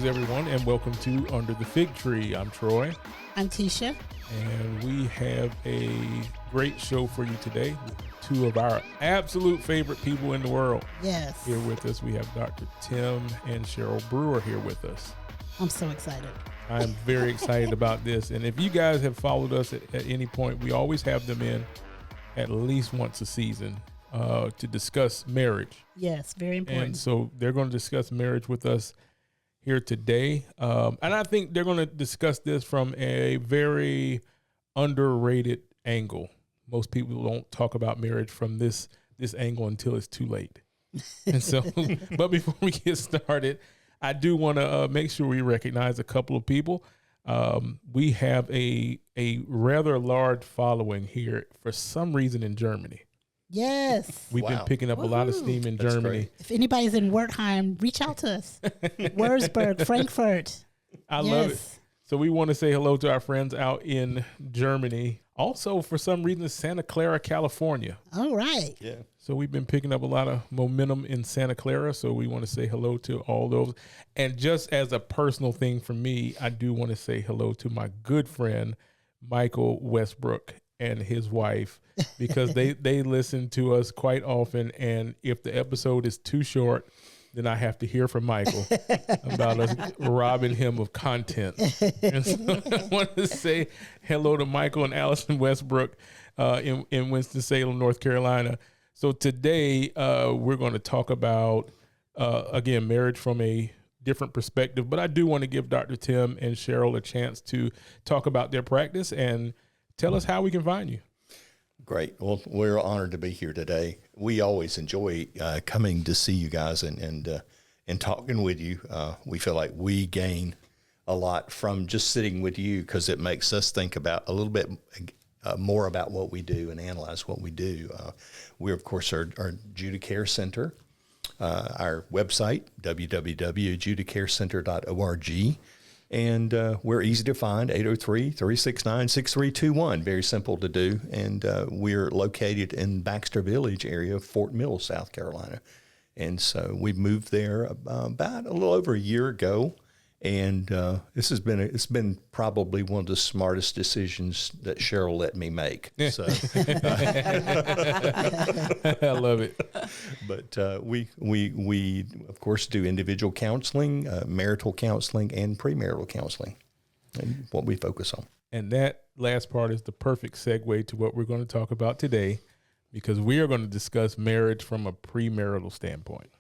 Greetings, everyone, and welcome to Under the Fig Tree. I'm Troy. I'm Tisha. And we have a great show for you today. Two of our absolute favorite people in the world. Yes. Here with us, we have Dr. Tim and Sheryl Brewer here with us. I'm so excited. I'm very excited about this. And if you guys have followed us at any point, we always have them in at least once a season to discuss marriage. Yes, very important. And so they're going to discuss marriage with us here today. And I think they're going to discuss this from a very underrated angle. Most people don't talk about marriage from this angle until it's too late. And so, but before we get started, I do want to make sure we recognize a couple of people. We have a rather large following here for some reason in Germany. Yes. We've been picking up a lot of steam in Germany. Great. If anybody's in Wertheim, reach out to us. Wurzburg, Frankfurt. I love it. So we want to say hello to our friends out in Germany. Also, for some reason, Santa Clara, California. All right. Yeah. So we've been picking up a lot of momentum in Santa Clara. So we want to say hello to all those. And just as a personal thing for me, I do want to say hello to my good friend, Michael Westbrook, and his wife, because they listen to us quite often. And if the episode is too short, then I have to hear from Michael about us robbing him of content. And so I want to say hello to Michael and Allison Westbrook in Winston-Salem, North Carolina. So today we're going to talk about, again, marriage from a different perspective. But I do want to give Dr. Tim and Sheryl a chance to talk about their practice and tell us how we can find you. Great. Well, we're honored to be here today. We always enjoy coming to see you guys and talking with you. We feel like we gain a lot from just sitting with you because it makes us think about a little bit more about what we do and analyze what we do. We, of course, are Judicare Center. Our website, www.judicarecenter.org. And we're easy to find, 803-369-6321. Very simple to do. And we're located in Baxter Village area of Fort Mill, South Carolina. And so we moved there about a little over a year ago. And it's been probably one of the smartest decisions that Sheryl let me make. So I love it. But we of course do individual counseling, marital counseling, and premarital counseling, and what we focus on. And that last part is the perfect segue to what we're going to talk about today, because we are going to discuss marriage from a premarital standpoint.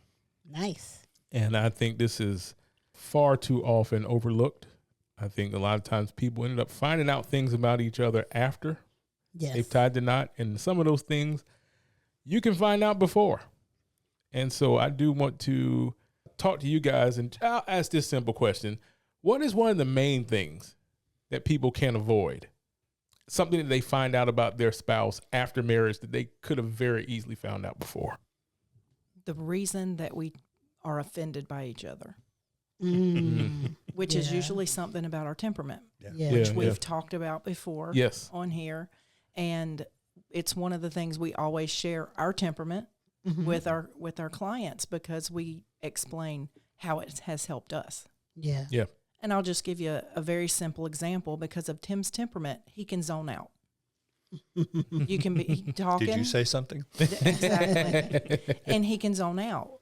Nice. And I think this is far too often overlooked. I think a lot of times people ended up finding out things about each other after they've tied the knot. And some of those things you can find out before. And so I do want to talk to you guys, and I'll ask this simple question. What is one of the main things that people can avoid? Something that they find out about their spouse after marriage that they could have very easily found out before. The reason that we are offended by each other. Which is usually something about our temperament, which we've talked about before on here. And it's one of the things we always share our temperament with our clients, because we explain how it has helped us. Yeah. And I'll just give you a very simple example. Because of Tim's temperament, he can zone out. You can be talking. Did you say something? Exactly. And he can zone out.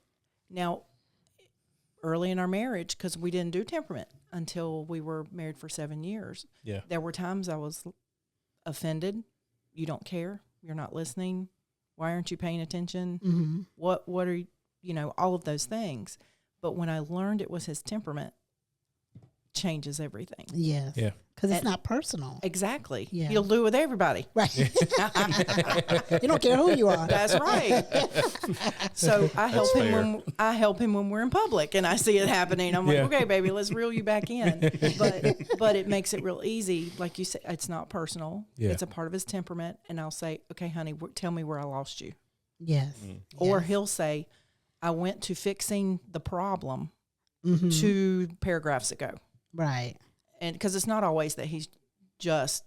Now, early in our marriage, because we didn't do temperament until we were married for 7 years. Yeah. There were times I was offended. You don't care. You're not listening. Why aren't you paying attention? Mm-hmm. What are you, all of those things. But when I learned it was his temperament, changes everything. Yes. Yeah. Because it's not personal. Exactly. Yeah. He'll do it with everybody. Right. You don't care who you are. That's right. So I help him when we're in public and I see it happening. I'm like, okay, baby, let's reel you back in. But it makes it real easy. Like you said, it's not personal. Yeah. It's a part of his temperament. And I'll say, okay, honey, tell me where I lost you. Yes. Or he'll say, I went to fixing the problem 2 paragraphs ago. Right. And because it's not always that he's just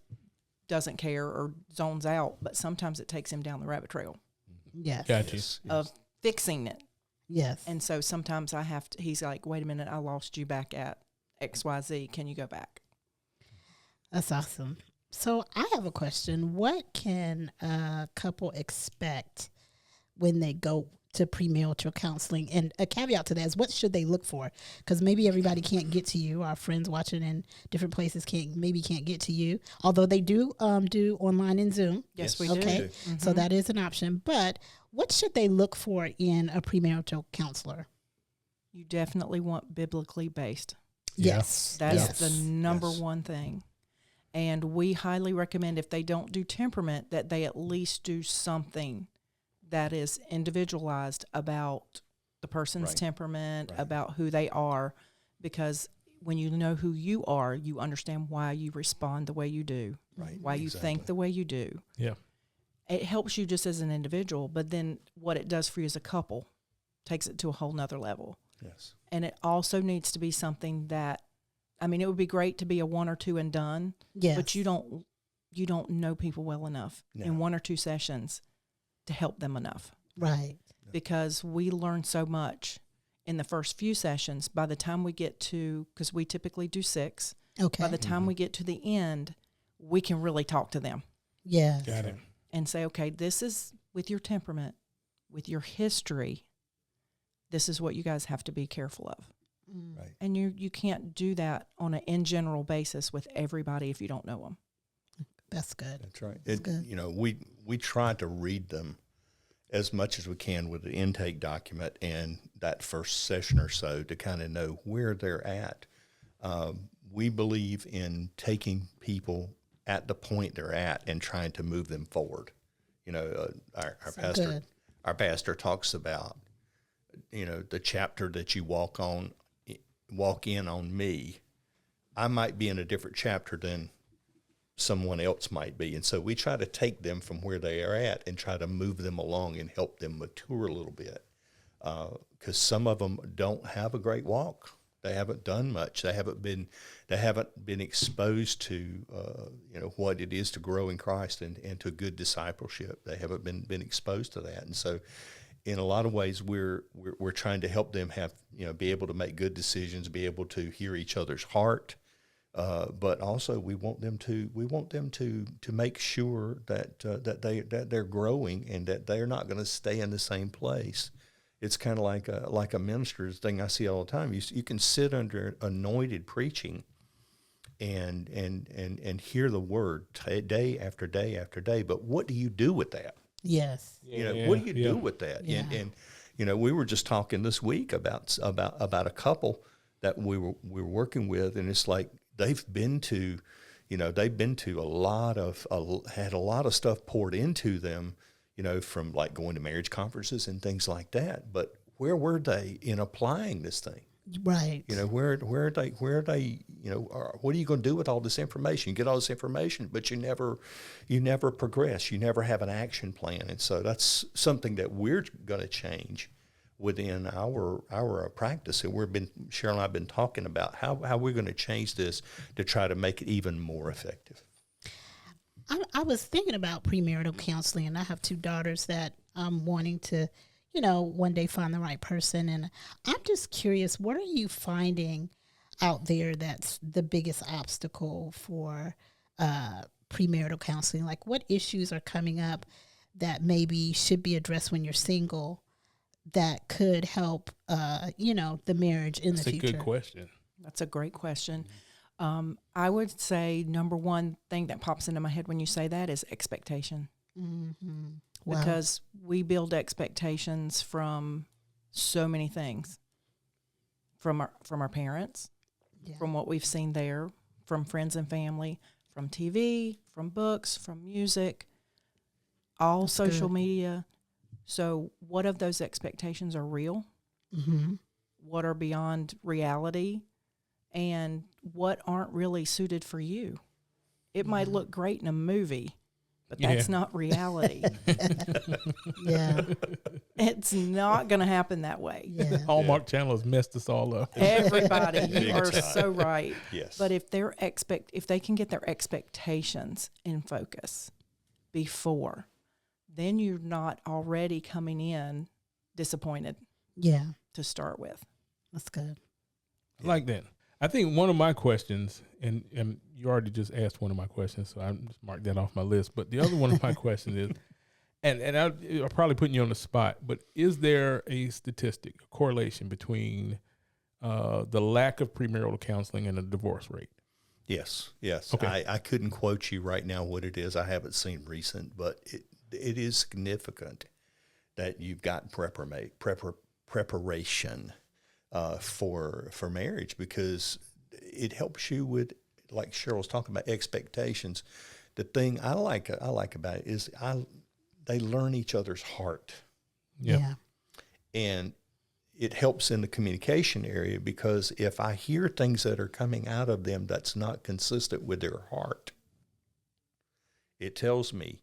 doesn't care or zones out, but sometimes it takes him down the rabbit trail. Yes. Gotcha. Of fixing it. Yes. And so sometimes I have to, he's like, wait a minute, I lost you back at XYZ. Can you go back? That's awesome. So I have a question. What can a couple expect when they go to premarital counseling? And a caveat to that is, what should they look for? Because maybe everybody can't get to you. Our friends watching in different places can't get to you. Although they do online and Zoom. Yes, we okay. do. Mm-hmm. So that is an option. But what should they look for in a premarital counselor? You definitely want biblically based. Yes. That's the number one thing. And we highly recommend, if they don't do temperament, that they at least do something that is individualized about the person's temperament, about who they are, because when you know who you are, you understand why you respond the way you do, why you think the way you do. Yeah. It helps you just as an individual, but then what it does for you as a couple takes it to a whole nother level. Yes. And it also needs to be something that, I mean, it would be great to be a 1 or 2 and done, but you don't know people well enough in 1 or 2 sessions to help them enough. Right. Because we learn so much in the first few sessions. By the time we get to, because we typically do 6, by the time we get to the end, we can really talk to them. Yeah. Got it. And say, okay, this is with your temperament, with your history, this is what you guys have to be careful of. Right. And you can't do that on an in general basis with everybody if you don't know them. That's good. That's right. That's good. You know, we try to read them as much as we can with the intake document and that first session or so to kind of know where they're at. We believe in taking people at the point they're at and trying to move them forward. You know, our pastor talks about, you know, the chapter that you walk in on me. I might be in a different chapter than someone else might be. And so we try to take them from where they are at and try to move them along and help them mature a little bit. Because some of them don't have a great walk. They haven't done much. They haven't been exposed to, you know, what it is to grow in Christ and to good discipleship. They haven't been exposed to that. And so in a lot of ways, we're trying to help them have, you know, be able to make good decisions, be able to hear each other's heart, but also we want them to make sure that they're growing and that they're not going to stay in the same place. It's kind of like a minister's thing I see all the time. You can sit under anointed preaching and hear the word day after day after day, but what do you do with that? Yes. You know, what do you do with that? Yeah. And you know, we were just talking this week about a couple that we were working with, and it's like they've been to had a lot of stuff poured into them, you know, from like going to marriage conferences and things like that. But where were they in applying this thing? Right. You know, where are they, you know, what are you going to do with all this information? You get all this information, but you never progress. You never have an action plan. And so that's something that we're going to change within our practice. And Sheryl and I have been talking about how we're going to change this to try to make it even more effective. I was thinking about premarital counseling, and I have 2 daughters that I'm wanting to, you know, one day find the right person. And I'm just curious, what are you finding out there that's the biggest obstacle for premarital counseling? Like, what issues are coming up that maybe should be addressed when you're single that could help, you know, the marriage in the future? That's a good question. That's a great question. I would say number one thing that pops into my head when you say that is expectation. Mm-hmm. Wow. Because we build expectations from so many things, from our parents, from what we've seen there, from friends and family, from TV, from books, from music, all social media. So what of those expectations are real? Mm-hmm. What are beyond reality? And what aren't really suited for you? It might look great in a movie, but that's not reality. Yeah. It's not going to happen that way. Yeah. Hallmark Channel has messed us all up. Everybody, you Big are time. so right. Yes. But if they can get their expectations in focus before, then you're not already coming in disappointed Yeah. to start with. That's good. I like that. I think one of my questions, and you already just asked one of my questions, so I just marked that off my list. But the other one of my questions is, and I'm probably putting you on the spot, but is there a statistic, a correlation between the lack of premarital counseling and the divorce rate? Yes. Okay. I couldn't quote you right now what it is. I haven't seen recent, but it is significant that you've got preparation for marriage, because it helps you with, like Cheryl's talking about, expectations. The thing I like about it is they learn each other's heart. Yeah. And it helps in the communication area, because if I hear things that are coming out of them that's not consistent with their heart, it tells me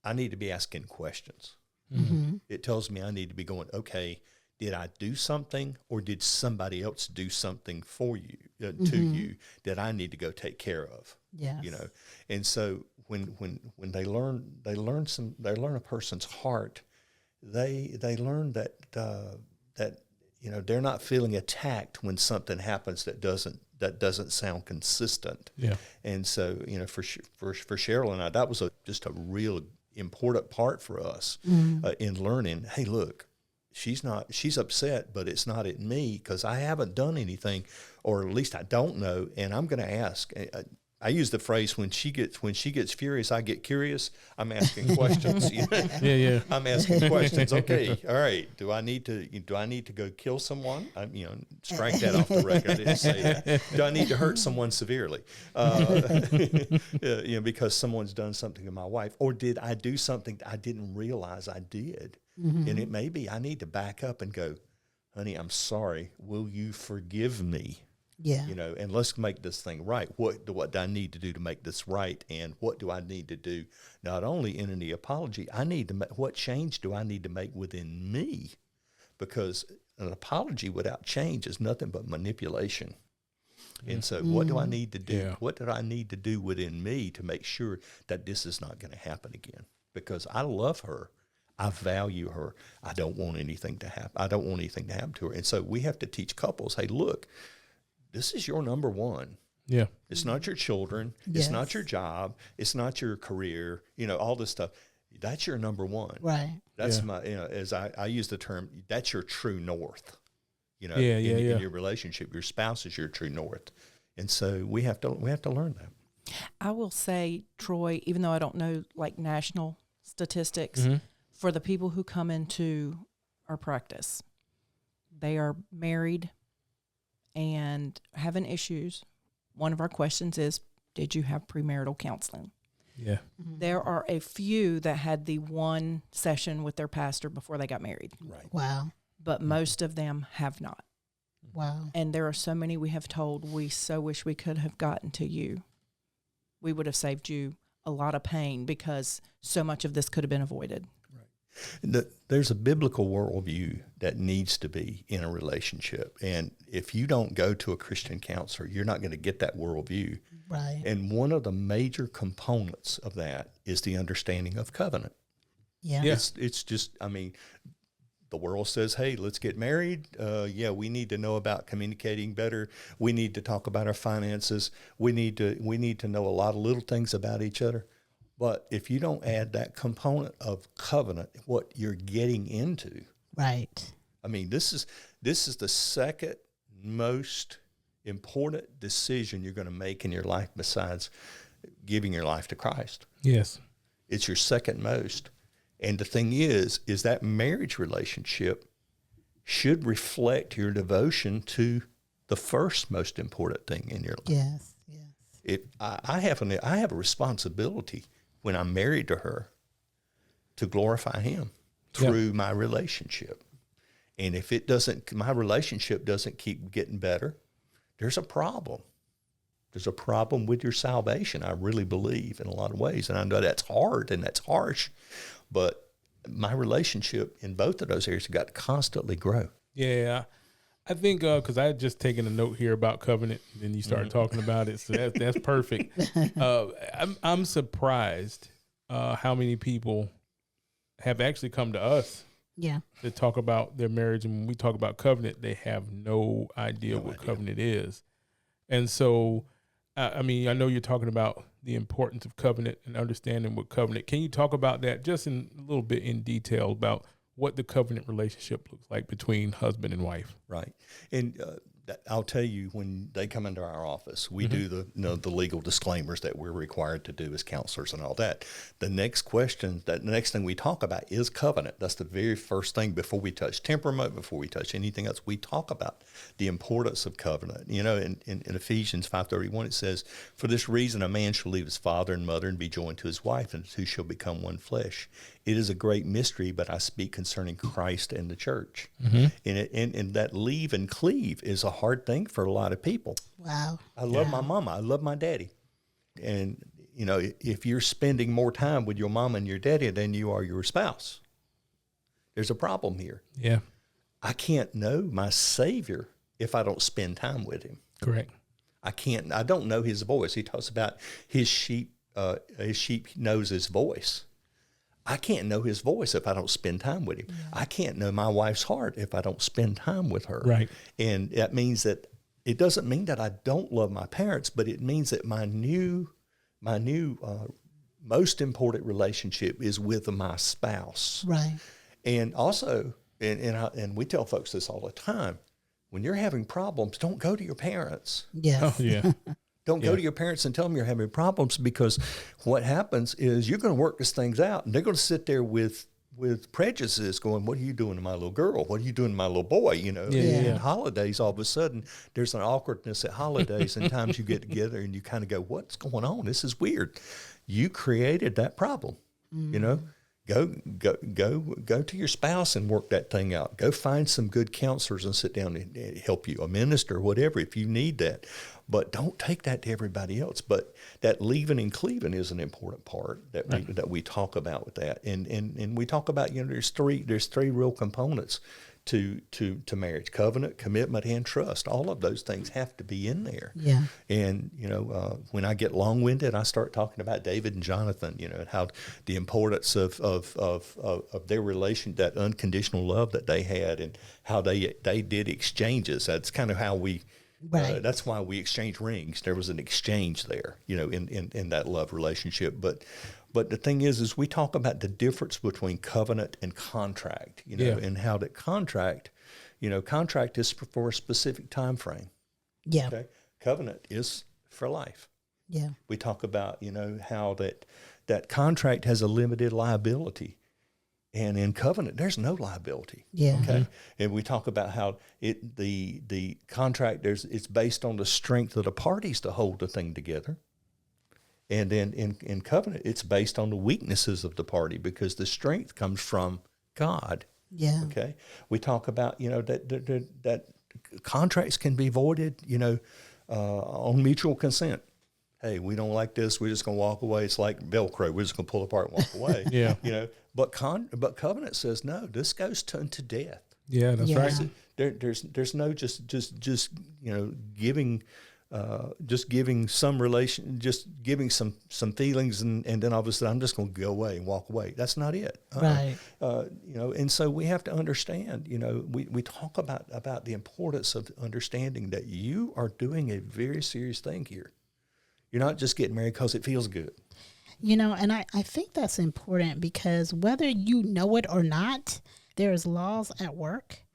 I need to be asking questions. Mm-hmm. It tells me I need to be going, okay, did I do something, or did somebody else do something for you, to you, that I need to go take care of? Yes. You know, and so when they learn a person's heart, they learn that they're not feeling attacked when something happens that doesn't sound consistent. Yeah. And so, for Sheryl and I, that was just a real important part for us in learning. Hey, look, she's upset, but it's not at me, because I haven't done anything, or at least I don't know, and I'm going to ask. I use the phrase, when she gets furious, I get curious. I'm asking questions. Yeah. I'm asking questions. Okay, all right. Do I need to go kill someone? Strike that off the record. I didn't say that. Do I need to hurt someone severely? Because someone's done something to my wife, or did I do something that I didn't realize I did? Mm-hmm. And it may be I need to back up and go, honey, I'm sorry. Will you forgive me? Yeah. And let's make this thing right. What do I need to do to make this right? And what do I need to do, not only in the apology, what change do I need to make within me? Because an apology without change is nothing but manipulation. And so what do I need to do? Yeah. What do I need to do within me to make sure that this is not going to happen again? Because I love her. I value her. I don't want anything to happen. I don't want anything to happen to her. And so we have to teach couples, hey, look, this is your number one. Yeah. It's not your children. Yes. It's not your job. It's not your career, all this stuff. That's your number one. Right. That's my, as I use the term, that's your true north, in your relationship. Your spouse is your true north. And so we have to learn that. I will say, Troy, even though I don't know like national statistics, for the people who come into our practice, they are married and having issues. One of our questions is, did you have premarital counseling? Yeah. Mm-hmm. There are a few that had the one session with their pastor before they got married. Right. Wow. But most of them have not. Wow. And there are so many we have told, we so wish we could have gotten to you. We would have saved you a lot of pain, because so much of this could have been avoided. There's a biblical worldview that needs to be in a relationship. And if you don't go to a Christian counselor, you're not going to get that worldview. Right. And one of the major components of that is the understanding of covenant. Yeah. It's just, the world says, hey, let's get married. We need to know about communicating better. We need to talk about our finances. We need to know a lot of little things about each other. But if you don't add that component of covenant, what you're getting into, right? This is the second most important decision you're going to make in your life, besides giving your life to Christ. Yes, it's your second most. And the thing is that marriage relationship should reflect your devotion to the first most important thing in your life. Yes. I have a responsibility when I'm married to her to glorify Him through my relationship. And if my relationship doesn't keep getting better, there's a problem. There's a problem with your salvation, I really believe, in a lot of ways. And I know that's hard and that's harsh, but my relationship in both of those areas have got to constantly grow. Yeah. I think because I had just taken a note here about covenant, and then you started talking about it, so that's perfect. I'm surprised how many people have actually come to us to talk about their marriage, and when we talk about covenant, they have no idea what covenant is. And so, I mean, I know you're talking about the importance of covenant and understanding what covenant. Can you talk about that just in a little bit in detail about what the covenant relationship looks like between husband and wife? Right. And I'll tell you, when they come into our office, we do the legal disclaimers that we're required to do as counselors and all that. The next question, the next thing we talk about is covenant. That's the very first thing before we touch temperament, before we touch anything else. We talk about the importance of covenant. You know, in Ephesians 5:31, it says, "For this reason, a man shall leave his father and mother and be joined to his wife, and the two shall become one flesh. It is a great mystery, but I speak concerning Christ and the church." And that leave and cleave is a hard thing for a lot of people. Wow. I love my mama. I love my daddy. And, you know, if you're spending more time with your mama and your daddy than you are your spouse, there's a problem here. Yeah. I can't know my Savior if I don't spend time with him. Correct. I don't know his voice. He talks about his sheep knows his voice. I can't know his voice if I don't spend time with him. Yeah. I can't know my wife's heart if I don't spend time with her. Right. And that means that it doesn't mean that I don't love my parents, but it means that my new most important relationship is with my spouse. Right. And also, and we tell folks this all the time, when you're having problems, don't go to your parents. Yes. Oh, yeah. Don't go to your parents and tell them you're having problems, because what happens is you're going to work these things out, and they're going to sit there with prejudices going, "What are you doing to my little girl? What are you doing to my little boy?" You know, and holidays, all of a sudden, there's an awkwardness at holidays, and times you get together and you kind of go, "What's going on? This is weird." You created that problem, you know. Go to your spouse and work that thing out. Go find some good counselors and sit down and help you, a minister, whatever, if you need that. But don't take that to everybody else. But that leaving and cleaving is an important part that we talk about with that. And we talk about, you know, there's three real components to marriage: covenant, commitment, and trust. All of those things have to be in there. Yeah. And, you know, when I get long-winded, I start talking about David and Jonathan, you know, and how the importance of their relation, that unconditional love that they had, and how they did exchanges. That's kind of how we, that's why we exchange rings. There was an exchange there, you know, in that love relationship. But the thing is we talk about the difference between covenant and contract, you know, and how that contract is for a specific time frame. Yeah. Okay. Covenant is for life. Yeah. We talk about, you know, how that contract has a limited liability, and in covenant there's no liability. Yeah. Okay. And we talk about how the contract it's based on the strength of the parties to hold the thing together. And then in covenant, it's based on the weaknesses of the party, because the strength comes from God. Yeah. Okay. We talk about, you know, that contracts can be voided, you know, on mutual consent. Hey, we don't like this. We're just going to walk away. It's like Velcro. We're just going to pull apart and walk away. Yeah. You know, but covenant says no. This goes to death. Yeah, that's right. There's no just you know, giving. Just giving some relation, just giving some feelings, and then all of a sudden I'm just going to go away and walk away. That's not it. Right. You know, and so we have to understand, you know, we talk about the importance of understanding that you are doing a very serious thing here. You're not just getting married because it feels good. You know, and I think that's important, because whether you know it or not, there's laws at work.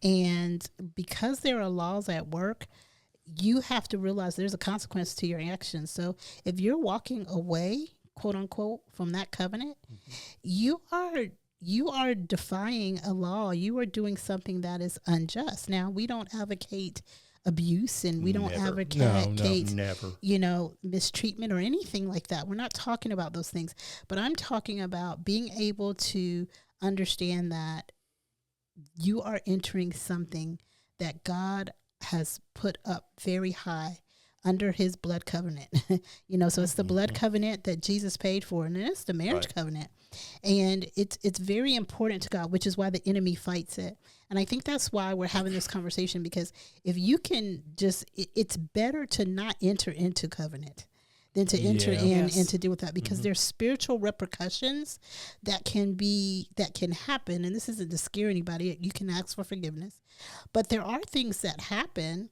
And because there are laws at work, you have to realize there's a consequence to your actions. So if you're walking away, quote unquote, from that covenant, you are defying a law. You are doing something that is unjust. Now, we don't advocate abuse, and we don't advocate, you know, mistreatment or anything like that. We're not talking about those things. But I'm talking about being able to understand that you are entering something that God has put up very high under his blood covenant. You know, so it's the blood covenant that Jesus paid for, and it's the marriage covenant. And it's very important to God, which is why the enemy fights it. And I think that's why we're having this conversation, because if you can it's better to not enter into covenant than to enter in and to deal with that, because there's spiritual repercussions that can happen. And this isn't to scare anybody. You can ask for forgiveness, but there are things that happen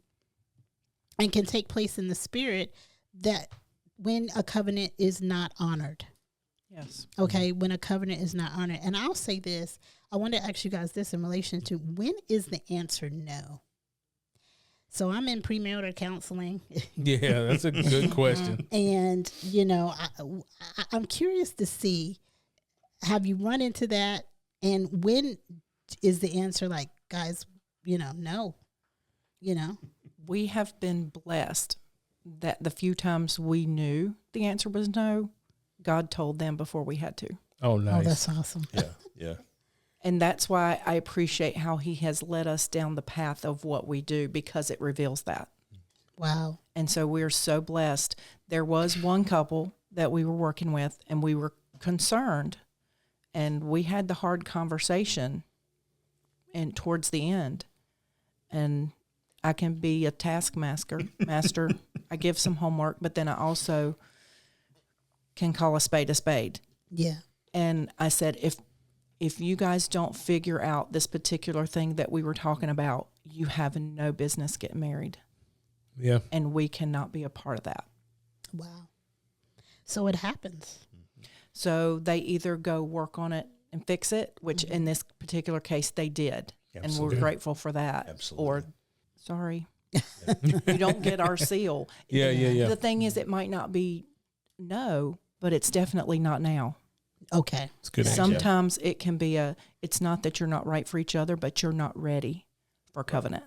and can take place in the spirit that when a covenant is not honored. Yes. Okay, when a covenant is not honored. And I'll say this, I want to ask you guys this in relation to when is the answer no? So I'm in premarital counseling. Yeah, that's a good question. And, I'm curious to see, have you run into that? And when is the answer like, guys, no, We have been blessed that the few times we knew the answer was no, God told them before we had to. Oh, nice. Oh, that's awesome. Yeah. And that's why I appreciate how he has led us down the path of what we do, because it reveals that. Wow. And so we're so blessed. There was one couple that we were working with, and we were concerned, and we had the hard conversation and towards the end. And I can be a taskmaster. I give some homework, but then I also can call a spade a spade. Yeah. And I said, if you guys don't figure out this particular thing that we were talking about, you have no business getting married. Yeah. And we cannot be a part of that. Wow. So it happens. So they either go work on it and fix it, which in this particular case they did. Absolutely. And we're grateful for that. Absolutely. Or, sorry, you don't get our seal. Yeah. The thing is, it might not be no, but it's definitely not now. Okay. It's good. Sometimes it can be it's not that you're not right for each other, but you're not ready for covenant.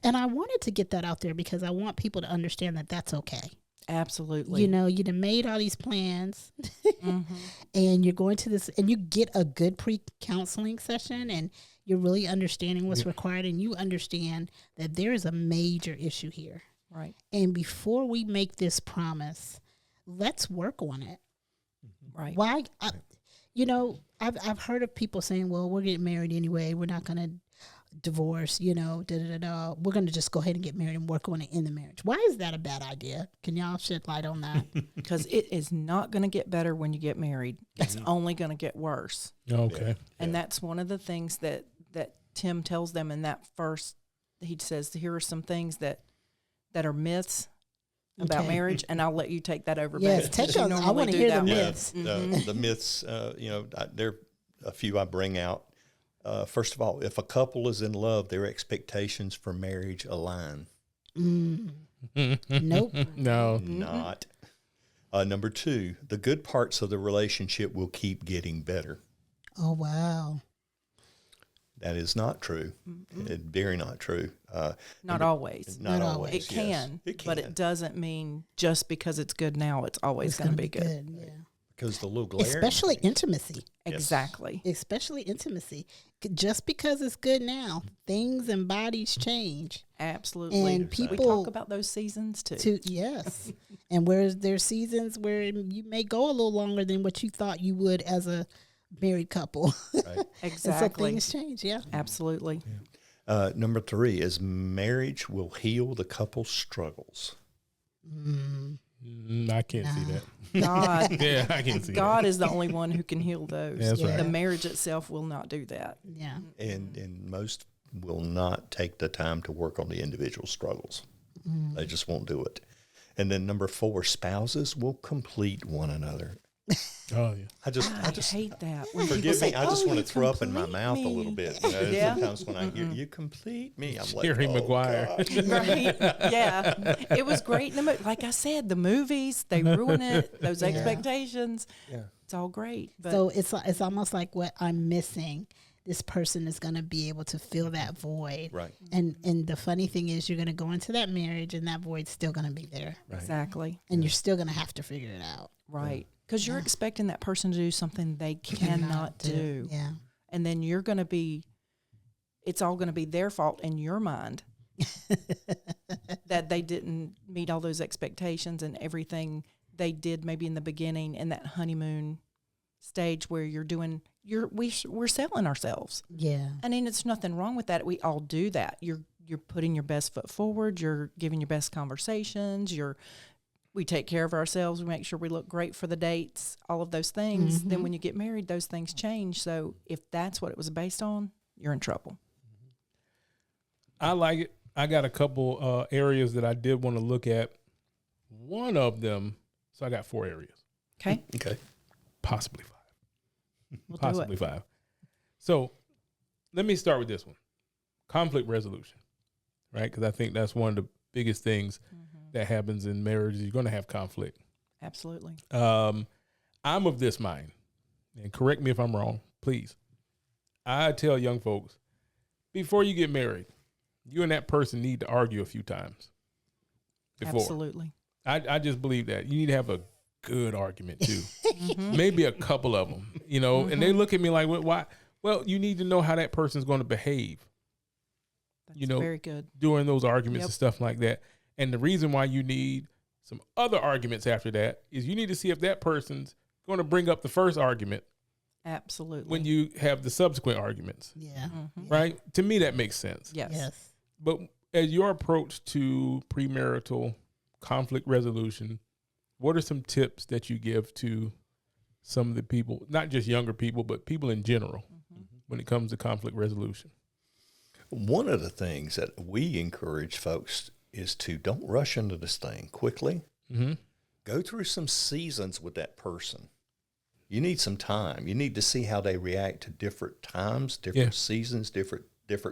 And I wanted to get that out there because I want people to understand that that's okay. Absolutely. You done made all these plans and you're going to this and you get a good pre-counseling session and you're really understanding what's required and you understand that there is a major issue here. Right. And before we make this promise, let's work on it. Right. Why? I've heard of people saying, well, we're getting married anyway. We're not going to divorce, We're going to just go ahead and get married and work on it in the marriage. Why is that a bad idea? Can y'all shed light on that? Because it is not going to get better when you get married. It's only going to get worse. Okay. And that's one of the things that Tim tells them in that first, he says, here are some things that are myths about marriage, and I'll let you take that over. Yes, take on. I want to hear the myths. The myths, there are a few I bring out. First of all, if a couple is in love, their expectations for marriage align. Nope. No. Not. Number two, the good parts of the relationship will keep getting better. Oh, wow. That is not true. Very not true. Not always. Not always. It can, but it doesn't mean just because it's good now, it's always going to be good. Yeah. Because the little glare. Especially intimacy. Exactly. Especially intimacy. Just because it's good now, things and bodies change. Absolutely. And people we talk about those seasons too. Yes. And whereas there's seasons where you may go a little longer than what you thought you would as a married couple. Right. Exactly. And so things change, yeah. Absolutely. Yeah. Number three is marriage will heal the couple's struggles. I can't see that. God. Yeah, I can see God is the only one who can heal those. That's right. The marriage itself will not do that. Yeah. And most will not take the time to work on the individual struggles. They just won't do it. And then number four, spouses will complete one another. Oh, yeah. I just hate that. When people forgive say, me. I just want to you throw up in my complete mouth me. a little bit. Yeah. Sometimes when I hear you complete me, I'm like, Jerry oh, Maguire. God. Right? Yeah. It was great in the movie. Like I said, the movies, they ruin it. Those expectations. Yeah. It's all great. But So it's almost like what I'm missing. This person is going to be able to fill that void. Right. And the funny thing is you're going to go into that marriage and that void's still going to be there. exactly. And you're still going to have to figure it out. Right. Because you're expecting that person to do something they cannot do. Yeah. And then you're going to be, it's all going to be their fault in your mind that they didn't meet all those expectations and everything they did maybe in the beginning in that honeymoon stage where we're selling ourselves. Yeah. I mean, it's nothing wrong with that. We all do that. You're putting your best foot forward. You're giving your best conversations. We take care of ourselves. We make sure we look great for the dates, all of those things. Then when you get married, those things change. So if that's what it was based on, you're in trouble. I like it. I got a couple areas that I did want to look at. One of them, so I got 4 areas. Okay. Okay. Possibly 5. We'll Possibly 5. So let me start with this one. Conflict resolution, right? Because I think that's one of the biggest things that happens in marriage. You're going to have conflict. Absolutely. I'm of this mind, and correct me if I'm wrong, please. I tell young folks, before you get married, you and that person need to argue a few times. Before. Absolutely. I just believe that. You need to have a good argument too. Maybe a couple of them, you know, and they look at me like, why? Well, you need to know how that person's going to behave. That's you know, very good. During those arguments and stuff like that. And the reason why you need some other arguments after that is you need to see if that person's going to bring up the first argument. Absolutely. When you have the subsequent arguments. Yeah. Right? To me, that makes sense. Yes. But as your approach to premarital conflict resolution, what are some tips that you give to some of the people, not just younger people, but people in general, when it comes to conflict resolution? One of the things that we encourage folks is to don't rush into this thing quickly. Go through some seasons with that person. You need some time. You need to see how they react to different times, different seasons, different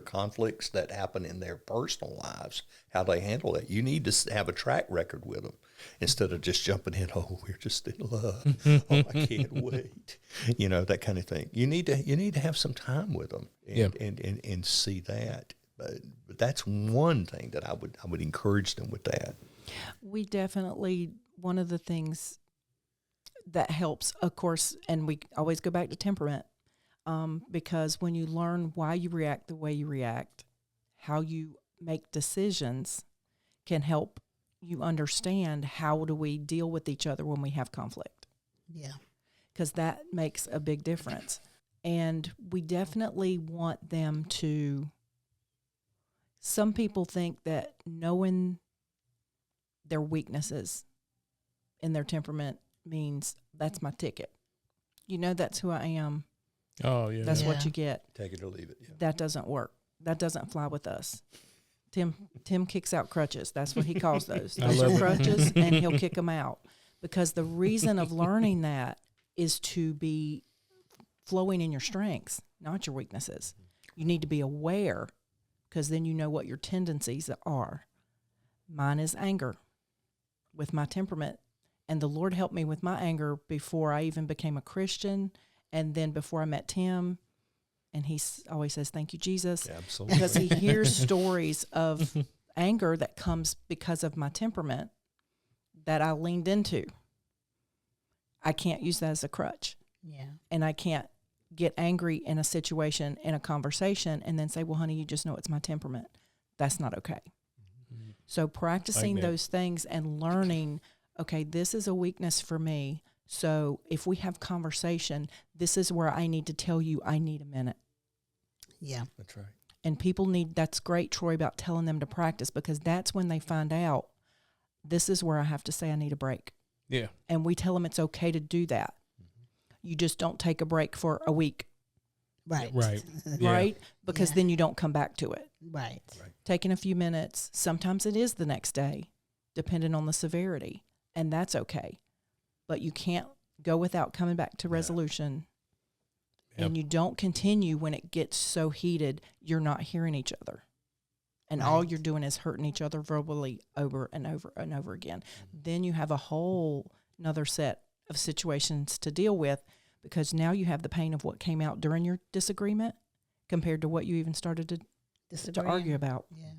conflicts that happen in their personal lives, how they handle it. You need to have a track record with them instead of just jumping in, oh, we're just in love. Oh, I can't wait. You know, that kind of thing. You need to have some time with them and see that. But that's one thing that I would encourage them with that. We definitely, one of the things that helps, of course, and we always go back to temperament, because when you learn why you react the way you react, how you make decisions can help you understand how do we deal with each other when we have conflict. Yeah. Because that makes a big difference. And we definitely want them to, some people think that knowing their weaknesses in their temperament means that's my ticket. You know, that's who I am. Oh, yeah. That's what you get. Take it or leave it. Yeah. That doesn't work. That doesn't fly with us. Tim kicks out crutches. That's what he calls those. Those are crutches, and he'll kick them out. Because the reason of learning that is to be flowing in your strengths, not your weaknesses. You need to be aware, because then you know what your tendencies are. Mine is anger with my temperament. And the Lord helped me with my anger before I even became a Christian, and then before I met Tim. And he always says, thank you, Jesus. Yeah, absolutely. Because he hears stories of anger that comes because of my temperament that I leaned into. I can't use that as a crutch. Yeah. And I can't get angry in a situation, in a conversation, and then say, well, honey, you just know it's my temperament. That's not okay. Mm-hmm. So practicing those things and learning, okay, this is a weakness for me. So if we have conversation, this is where I need to tell you I need a minute. Yeah. That's right. And people need, that's great, Troy, about telling them to practice, because that's when they find out this is where I have to say I need a break. Yeah. And we tell them it's okay to do that. Mm-hmm. You just don't take a break for a week. Right. Right. Right? Because then you don't come back to it. Right. Taking a few minutes. Sometimes it is the next day, depending on the severity. And that's okay. But you can't go without coming back to resolution. Yep. And you don't continue when it gets so heated, you're not hearing each other. And all you're doing is hurting each other verbally over and over and over again. Mm-hmm. Then you have a whole another set of situations to deal with, because now you have the pain of what came out during your disagreement compared to what you even started to argue about. Yeah.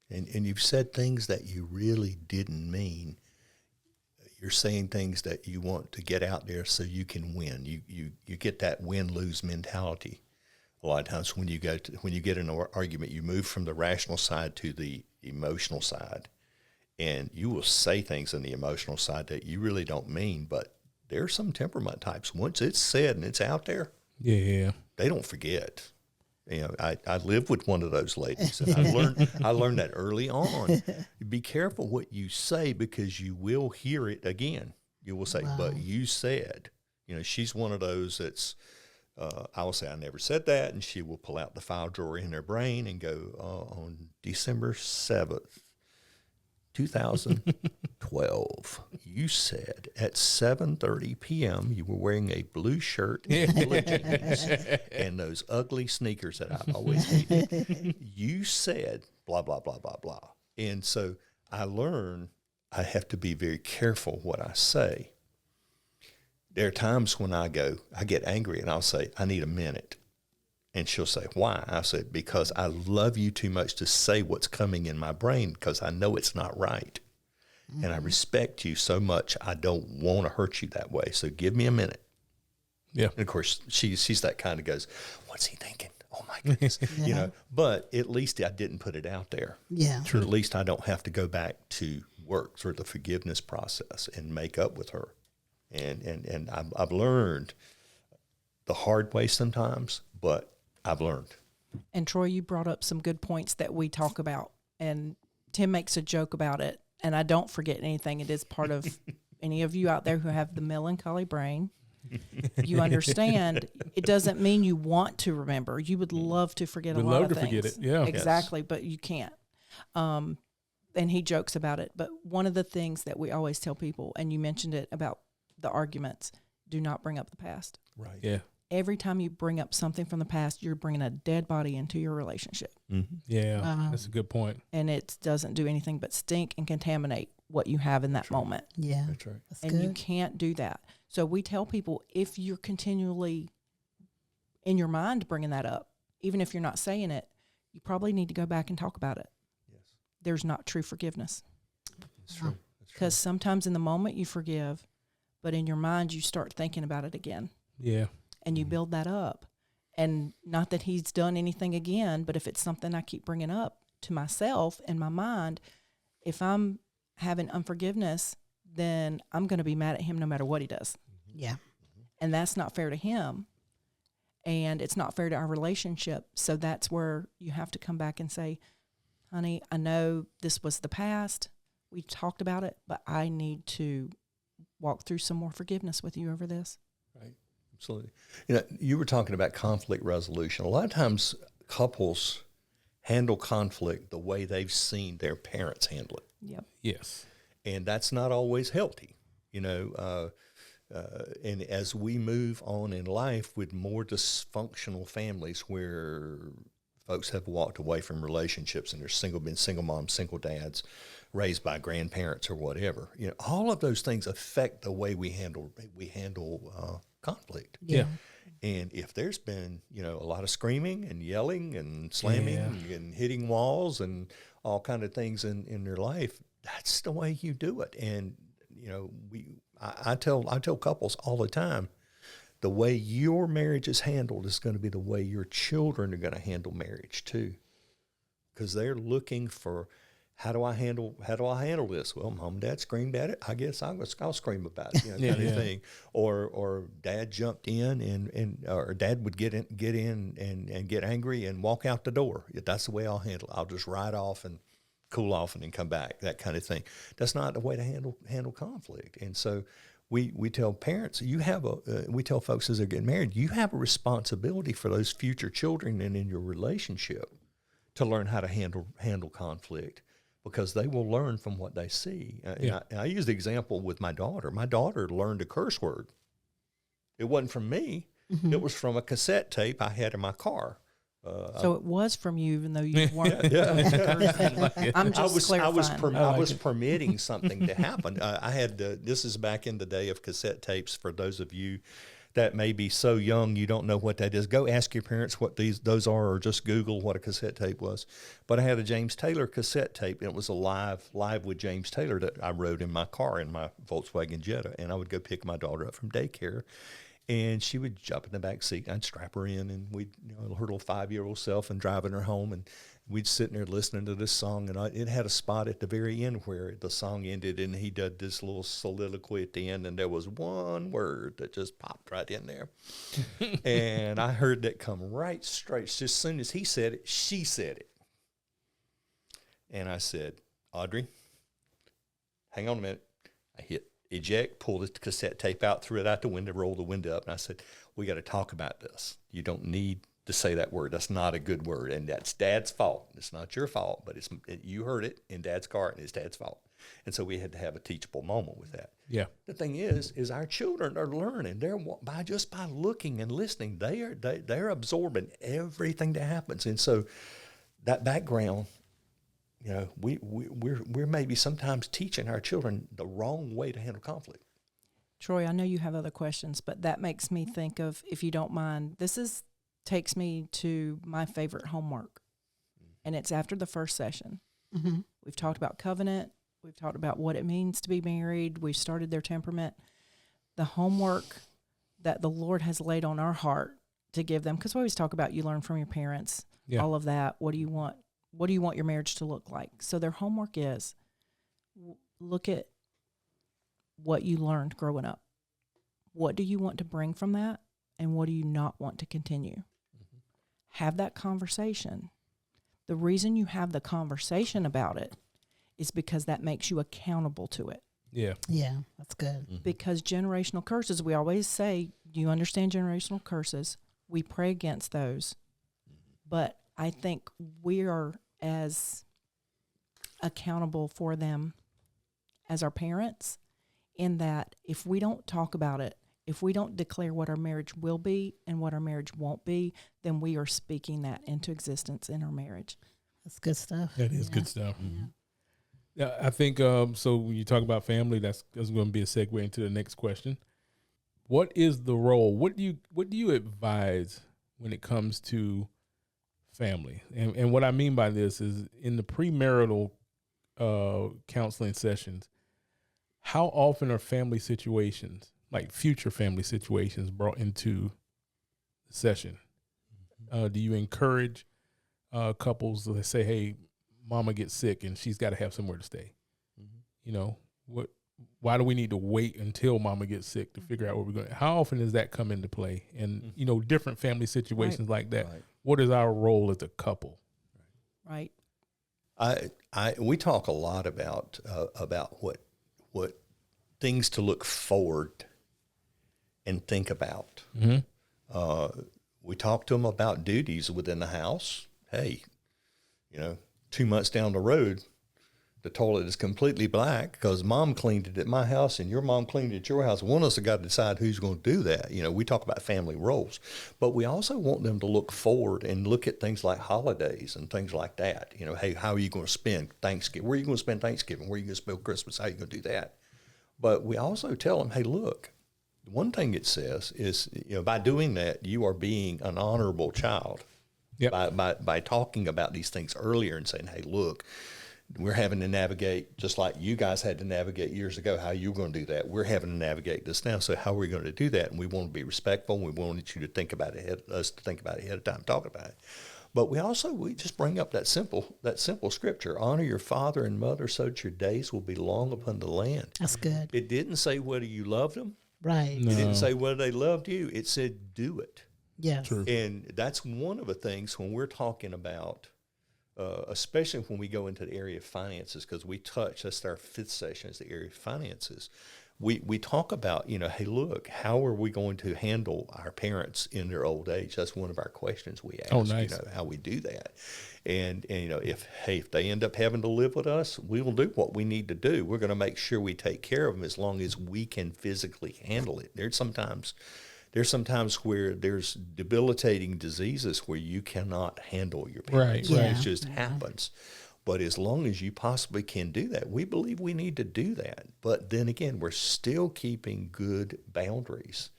And you've said things that you really didn't mean. You're saying things that you want to get out there so you can win. You get that win-lose mentality. A lot of times when you get in an argument, you move from the rational side to the emotional side, and you will say things on the emotional side that you really don't mean. But there are some temperament types. Once it's said and it's out there, they don't forget. You know, I lived with one of those ladies, and I learned that early on. Be careful what you say, because you will hear it again. You will say, "But you said." You know, she's one of those that's I will say, I never said that, and she will pull out the file drawer in her brain and go, on December 7th, 2012, you said at 7:30 p.m. you were wearing a blue shirt and blue jeans and those ugly sneakers that I've always hated. You said blah, blah, blah, blah, blah. And so I learned I have to be very careful what I say. There are times when I get angry and I'll say, I need a minute. And she'll say, why? I say, because I love you too much to say what's coming in my brain because I know it's not right. Mm-hmm. And I respect you so much, I don't want to hurt you that way. So give me a minute. Yeah. And of course, she's that kind of goes, what's he thinking? Oh my goodness. Yeah. But at least I didn't put it out there. Yeah. True. At least I don't have to go back to work through the forgiveness process and make up with her. And I've learned the hard way sometimes, but I've learned. And Troy, you brought up some good points that we talk about, and Tim makes a joke about it, and I don't forget anything. It is part of any of you out there who have the melancholy brain. You understand, it doesn't mean you want to remember. You would love to forget a lot of things. We'd love to forget it, yeah. Exactly, yes. But you can't. And he jokes about it. But one of the things that we always tell people, and you mentioned it about the arguments, do not bring up the past. Right. Yeah. Every time you bring up something from the past, you're bringing a dead body into your relationship. Mm-hmm. Yeah, that's a good point. And it doesn't do anything but stink and contaminate what you have in that moment. Yeah. That's right. That's and good. you can't do that. So we tell people, if you're continually in your mind bringing that up, even if you're not saying it, you probably need to go back and talk about it. Yes. There's not true forgiveness. That's true. Because sometimes in the moment you forgive, but in your mind you start thinking about it again. Yeah. And you build that up. And not that he's done anything again, but if it's something I keep bringing up to myself in my mind, if I'm having unforgiveness, then I'm going to be mad at him no matter what he does. Yeah. And that's not fair to him. And it's not fair to our relationship. So that's where you have to come back and say, honey, I know this was the past. We talked about it, but I need to walk through some more forgiveness with you over this. Right. Absolutely. You know, you were talking about conflict resolution. A lot of times couples handle conflict the way they've seen their parents handle it. Yep. Yes. And that's not always healthy, you know. And as we move on in life with more dysfunctional families where folks have walked away from relationships and there's been single moms, single dads, raised by grandparents or whatever, you know, all of those things affect the way we handle conflict. Yeah. And if there's been, you know, a lot of screaming and yelling and slamming and hitting walls and all kind of things in their life, that's the way you do it. And, you know, I tell couples all the time, the way your marriage is handled is going to be the way your children are going to handle marriage too. Because they're looking for, how do I handle this? Well, mom and dad screamed at it. I guess I'll scream about it, you know, kind of thing. Or dad jumped in or dad would get in and get angry and walk out the door. That's the way I'll handle it. I'll just ride off and cool off and then come back, that kind of thing. That's not the way to handle conflict. And so we tell parents, we tell folks as they're getting married, you have a responsibility for those future children and in your relationship to learn how to handle conflict, because they will learn from what they see. And I use the example with my daughter. My daughter learned a curse word. It wasn't from me. Mm-hmm. It was from a cassette tape I had in my car. So it was from you, even though you weren't. I'm just clarifying. I was permitting something to happen. I had this is back in the day of cassette tapes. For those of you that may be so young you don't know what that is, go ask your parents what those are, or just Google what a cassette tape was. But I had a James Taylor cassette tape, and it was a live with James Taylor that I rode in my car in my Volkswagen Jetta, and I would go pick my daughter up from daycare. And she would jump in the back seat, and I'd strap her in, and we'd, you know, her little 5-year-old self, and driving her home, and we'd sit there listening to this song, and it had a spot at the very end where the song ended, and he did this little soliloquy at the end, and there was one word that just popped right in there. And I heard that come right straight. Just as soon as he said it, she said it. And I said, Audrey, hang on a minute. I hit eject, pull the cassette tape out, threw it out the window, rolled the window up, and I said, we got to talk about this. You don't need to say that word. That's not a good word, and that's Dad's fault. It's not your fault, but you heard it in Dad's car, and it's Dad's fault. And so we had to have a teachable moment with that. Yeah. The thing is our children are learning. They're by looking and listening. They're absorbing everything that happens, and so that background. You know, we're maybe sometimes teaching our children the wrong way to handle conflict. Troy, I know you have other questions, but that makes me think of, if you don't mind, takes me to my favorite homework, and it's after the first session. Mm-hmm. We've talked about covenant. We've talked about what it means to be married. We've started their temperament. The homework that the Lord has laid on our heart to give them, because we always talk about you learn from your parents, all of that. What do you want? What do you want your marriage to look like? So their homework is look at what you learned growing up. What do you want to bring from that? And what do you not want to continue? Mm-hmm. Have that conversation. The reason you have the conversation about it is because that makes you accountable to it. Yeah. Yeah, that's good. Mm-hmm. Because generational curses, we always say, do you understand generational curses? We pray against those. But I think we are as accountable for them as our parents, in that if we don't talk about it, if we don't declare what our marriage will be and what our marriage won't be, then we are speaking that into existence in our marriage. That's good stuff. That is good stuff. Mm-hmm. Yeah, I think so. When you talk about family, that's going to be a segue into the next question. What is the role? What do you advise when it comes to family? And what I mean by this is, in the premarital counseling sessions, how often are family situations, like future family situations, brought into the session? Do you encourage couples to say, hey, mama gets sick and she's got to have somewhere to stay? Mm-hmm. You know, why do we need to wait until mama gets sick to figure out where we're going? How often does that come into play? And, you know, different family situations like that. Right. What is our role as a couple? Right. We talk a lot about what things to look forward and think about. Mm-hmm. We talk to them about duties within the house. Hey, you know, 2 months down the road, the toilet is completely black because mom cleaned it at my house and your mom cleaned it at your house. One of us has got to decide who's going to do that. You know, we talk about family roles, but we also want them to look forward and look at things like holidays and things like that. You know, hey, how are you going to spend Thanksgiving? Where are you going to spend Thanksgiving? Where are you going to spend Christmas? How are you going to do that? But we also tell them, hey, look, one thing it says is, you know, by doing that, you are being an honorable child. Yep. By talking about these things earlier and saying, hey, look, we're having to navigate, just like you guys had to navigate years ago, how you were going to do that. We're having to navigate this now. So how are we going to do that? And we want to be respectful. And we wanted you to think about it, us to think about it ahead of time, talk about it. But we just bring up that simple scripture: honor your father and mother so that your days will be long upon the land. That's good. It didn't say whether you loved them. Right. No. It didn't say whether they loved you. It said do it. Yes. True. And that's one of the things when we're talking about, especially when we go into the area of finances, because that's our fifth session, is the area of finances. We talk about, you know, hey, look, how are we going to handle our parents in their old age? That's one of our questions we ask. Oh, nice. You know, how we do that. And you know, if they end up having to live with us, we will do what we need to do. We're going to make sure we take care of them as long as we can physically handle it. There's sometimes where there's debilitating diseases where you cannot handle your parents. Right. It just happens. But as long as you possibly can do that, we believe we need to do that. But then again, we're still keeping good boundaries.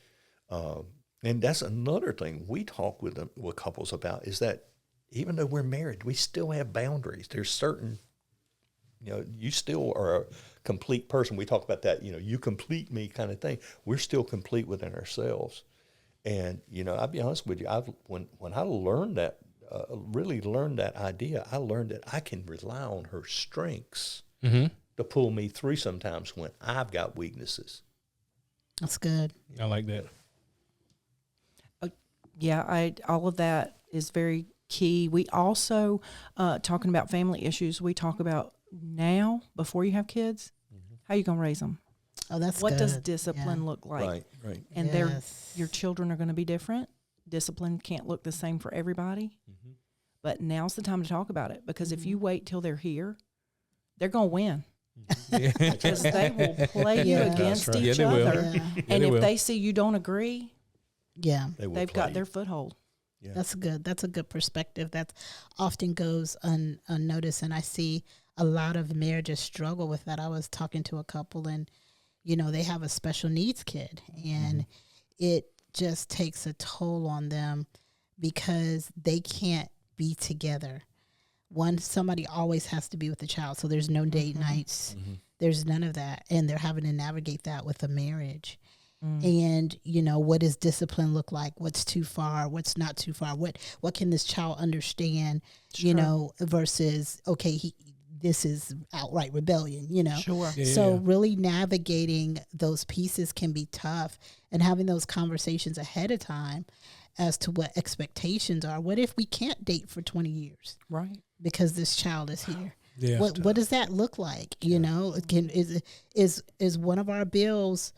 And that's another thing we talk with couples about, is that even though we're married, we still have boundaries. There's certain, you know, you still are a complete person. We talk about that, you know, you complete me kind of thing. We're still complete within ourselves. And, you know, I'll be honest with you, when I learned that, really learned that idea, I learned that I can rely on her strengths to pull me through sometimes when I've got weaknesses. That's good. I like that. All of that is very key. We also, talking about family issues, we talk about now, before you have kids, how you going to raise them? Oh, that's what good. does discipline look like? Right. And Yes. your children are going to be different. Discipline can't look the same for everybody. Mm-hmm. But now's the time to talk about it, because if you wait till they're here, they're going to win. Because they will play you against right. each Yeah, they will. other. Yeah. And they if will. they see you don't agree, Yeah. they've got their foothold. Yeah. That's good. That's a good perspective. That often goes unnoticed. And I see a lot of marriages struggle with that. I was talking to a couple, and, they have a special needs kid, and it just takes a toll on them because they can't be together. Somebody always has to be with the child. So there's no date nights. There's none of that. And they're having to navigate that with a marriage. And, what does discipline look like? What's too far? What's not too far? What can this child understand, versus, okay, this is outright rebellion, Sure. So really navigating those pieces can be tough, and having those conversations ahead of time as to what expectations are. What if we can't date for 20 years? Right. Because this child is here. Yeah. What does that look like? Is one of our bills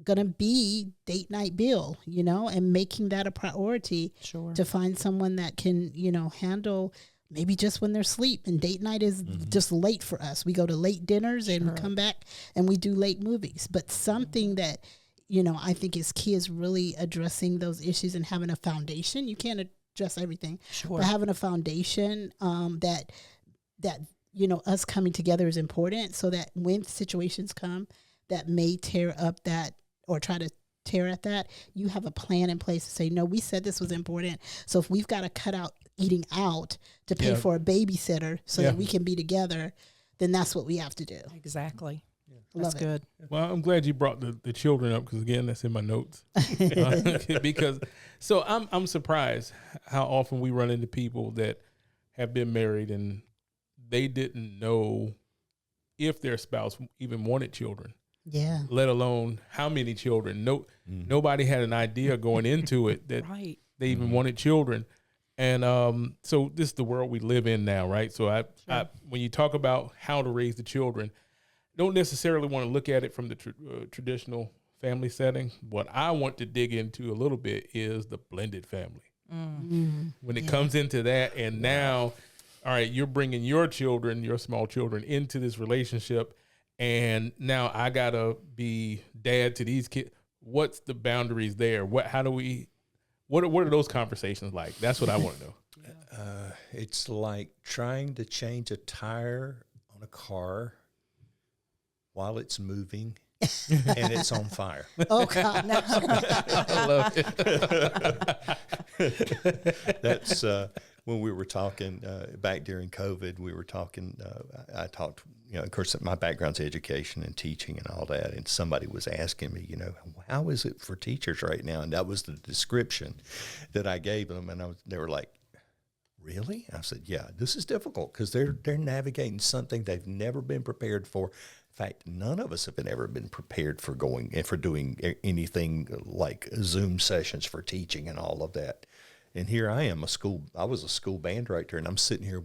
gonna be date night bill, and making that a priority to find someone that can, handle maybe just when they're asleep, and date night is just late for us. We go to late dinners and come back and we do late movies. But something that, I think is key is really addressing those issues and having a foundation. You can't address everything, but having a foundation that us coming together is important, so that when situations come that may tear up that or try to tear at that, you have a plan in place to say, no, we said this was important. So if we've got to cut out eating out to pay for a babysitter so that we can be together, then that's what we have to do. Exactly. Love That's good. Well, I'm glad you brought the children up, because again, that's in my notes. Because I'm surprised how often we run into people that have been married and they didn't know if their spouse even wanted children. Yeah. Let alone how many children. Nobody had an idea going into it that they even wanted children. And so this is the world we live in now, right? So I when you talk about how to raise the children, don't necessarily want to look at it from the traditional family setting. What I want to dig into a little bit is the blended family. When it comes into that, and now, all right, you're bringing your children, your small children, into this relationship, and now I gotta be dad to these kids. What's the boundaries there? What are those conversations like? That's what I want to know. It's like trying to change a tire on a car while it's moving and it's on fire. Oh, God. No. I love it. That's when we were talking back during COVID, we were talking, I talked, of course, my background's education and teaching and all that. And somebody was asking me, how is it for teachers right now? And that was the description that I gave them. And they were like, really? I said, yeah, this is difficult because they're navigating something they've never been prepared for. In fact, none of us have ever been prepared for doing anything like Zoom sessions for teaching and all of that. And here I am, I was a school band director, and I'm sitting here,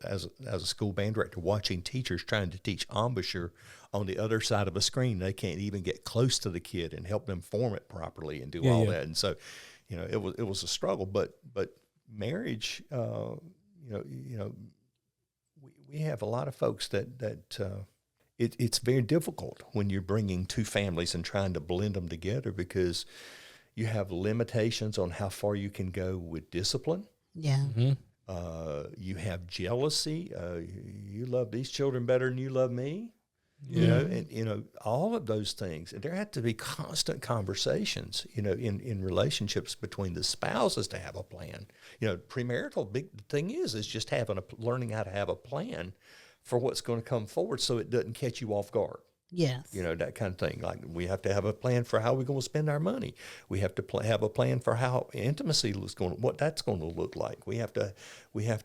as a school band director, watching teachers trying to teach embouchure on the other side of a screen. They can't even get close to the kid and help them form it properly and do all that. And so, it was a struggle. But marriage, we have a lot of folks that it's very difficult when you're bringing two families and trying to blend them together, because you have limitations on how far you can go with discipline. Yeah. You have jealousy. You love these children better than you love me. And all of those things. And there have to be constant conversations, in relationships between the spouses to have a plan. Premarital, big thing is just learning how to have a plan for what's going to come forward, so it doesn't catch you off guard. Yes. That kind of thing. Like, we have to have a plan for how we're going to spend our money. We have to have a plan for how intimacy what that's going to look like. We have to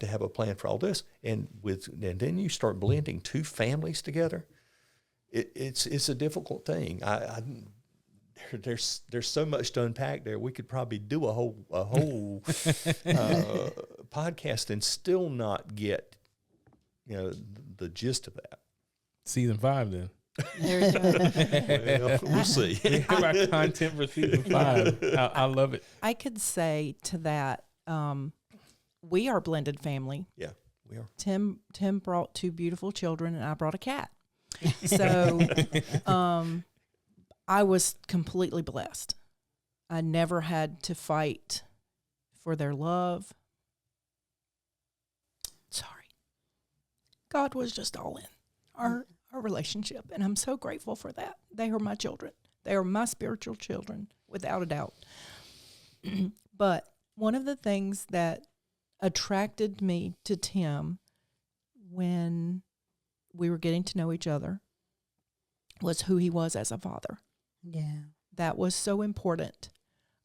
have a plan for all this. And then you start blending two families together. It's a difficult thing. There's so much to unpack there. We could probably do a whole podcast and still not get the gist of that. Season 5 then. There you go. Well, we'll see. We have our content for season 5. I love it. I could say to that, we are a blended family. Yeah, we are. Tim brought 2 beautiful children, and I brought a cat. So I was completely blessed. I never had to fight for their love. Sorry. God was just all in our relationship, and I'm so grateful for that. They are my children. They are my spiritual children, without a doubt. But one of the things that attracted me to Tim when we were getting to know each other was who he was as a father. Yeah. That was so important.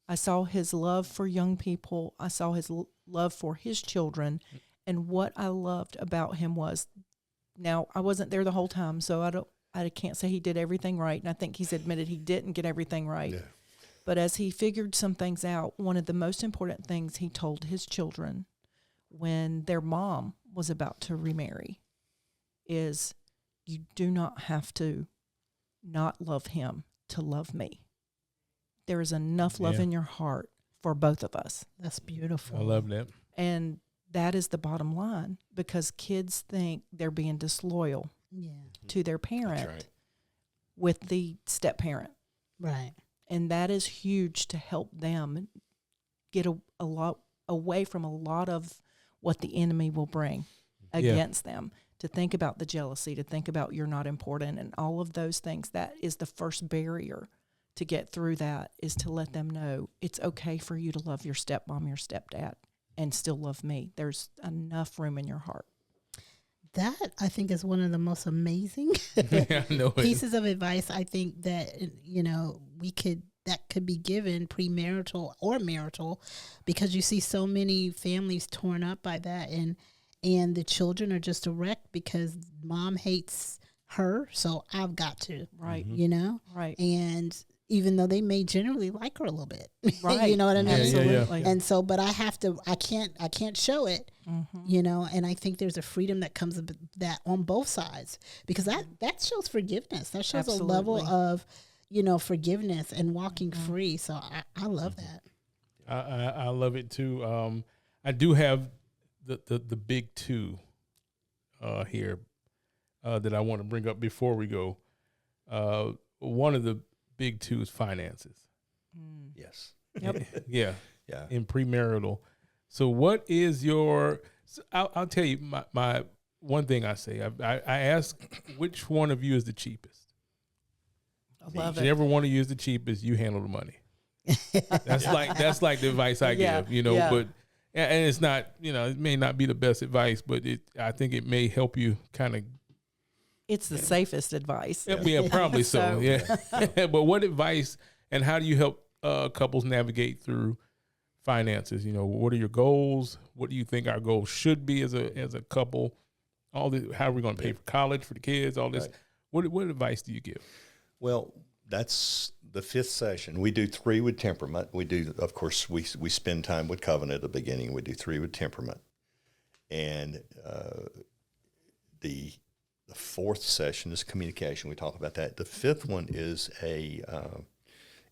I saw his love for young people. I saw his love for his children. And what I loved about him was, now I wasn't there the whole time, so I can't say he did everything right. And I think he's admitted he didn't get everything right. Yeah. But as he figured some things out, one of the most important things he told his children when their mom was about to remarry is, you do not have to not love him to love me. There is enough love in your heart for both of us. That's beautiful. I love that. And that is the bottom line, because kids think they're being disloyal to their parent with the step parent. Right. And that is huge to help them get a lot away from a lot of what the enemy will bring against them. To think about the jealousy, to think about you're not important, and all of those things. That is the first barrier to get through that, is to let them know it's okay for you to love your stepmom, your stepdad, and still love me. There's enough room in your heart. That, I think, is one of the most amazing pieces of advice I think that, that could be given premarital or marital, because you see so many families torn up by that, and the children are just a wreck because mom hates her, so I've got to. Right. Right. And even though they may generally like her a little bit. Right. You know what I mean? Absolutely. And so, but I can't show it, and I think there's a freedom that comes of that on both sides, because that shows forgiveness. That shows a level of, forgiveness and walking free. So I love that. I love it too. I do have the big 2 here that I want to bring up before we go. One of the big 2 is finances. Yes. Yep. Yeah. Yeah. In premarital. So what is your? I'll tell you my one thing I say. I ask which one of you is the cheapest. I love it. Whichever one of you is the cheapest, you handle the money. That's like the advice I give. But. And it's not, it may not be the best advice, but I think it may help you kind of. It's the safest advice. Yeah, probably so. Yeah. But what advice and how do you help couples navigate through finances? What are your goals? What do you think our goals should be as a couple? How are we going to pay for college for the kids? All this. Right. What advice do you give? Well, that's the 5th session. We do 3 with temperament. We do, of course, we spend time with covenant at the beginning. We do 3 with temperament. And the 4th session is communication. We talk about that. The 5th one is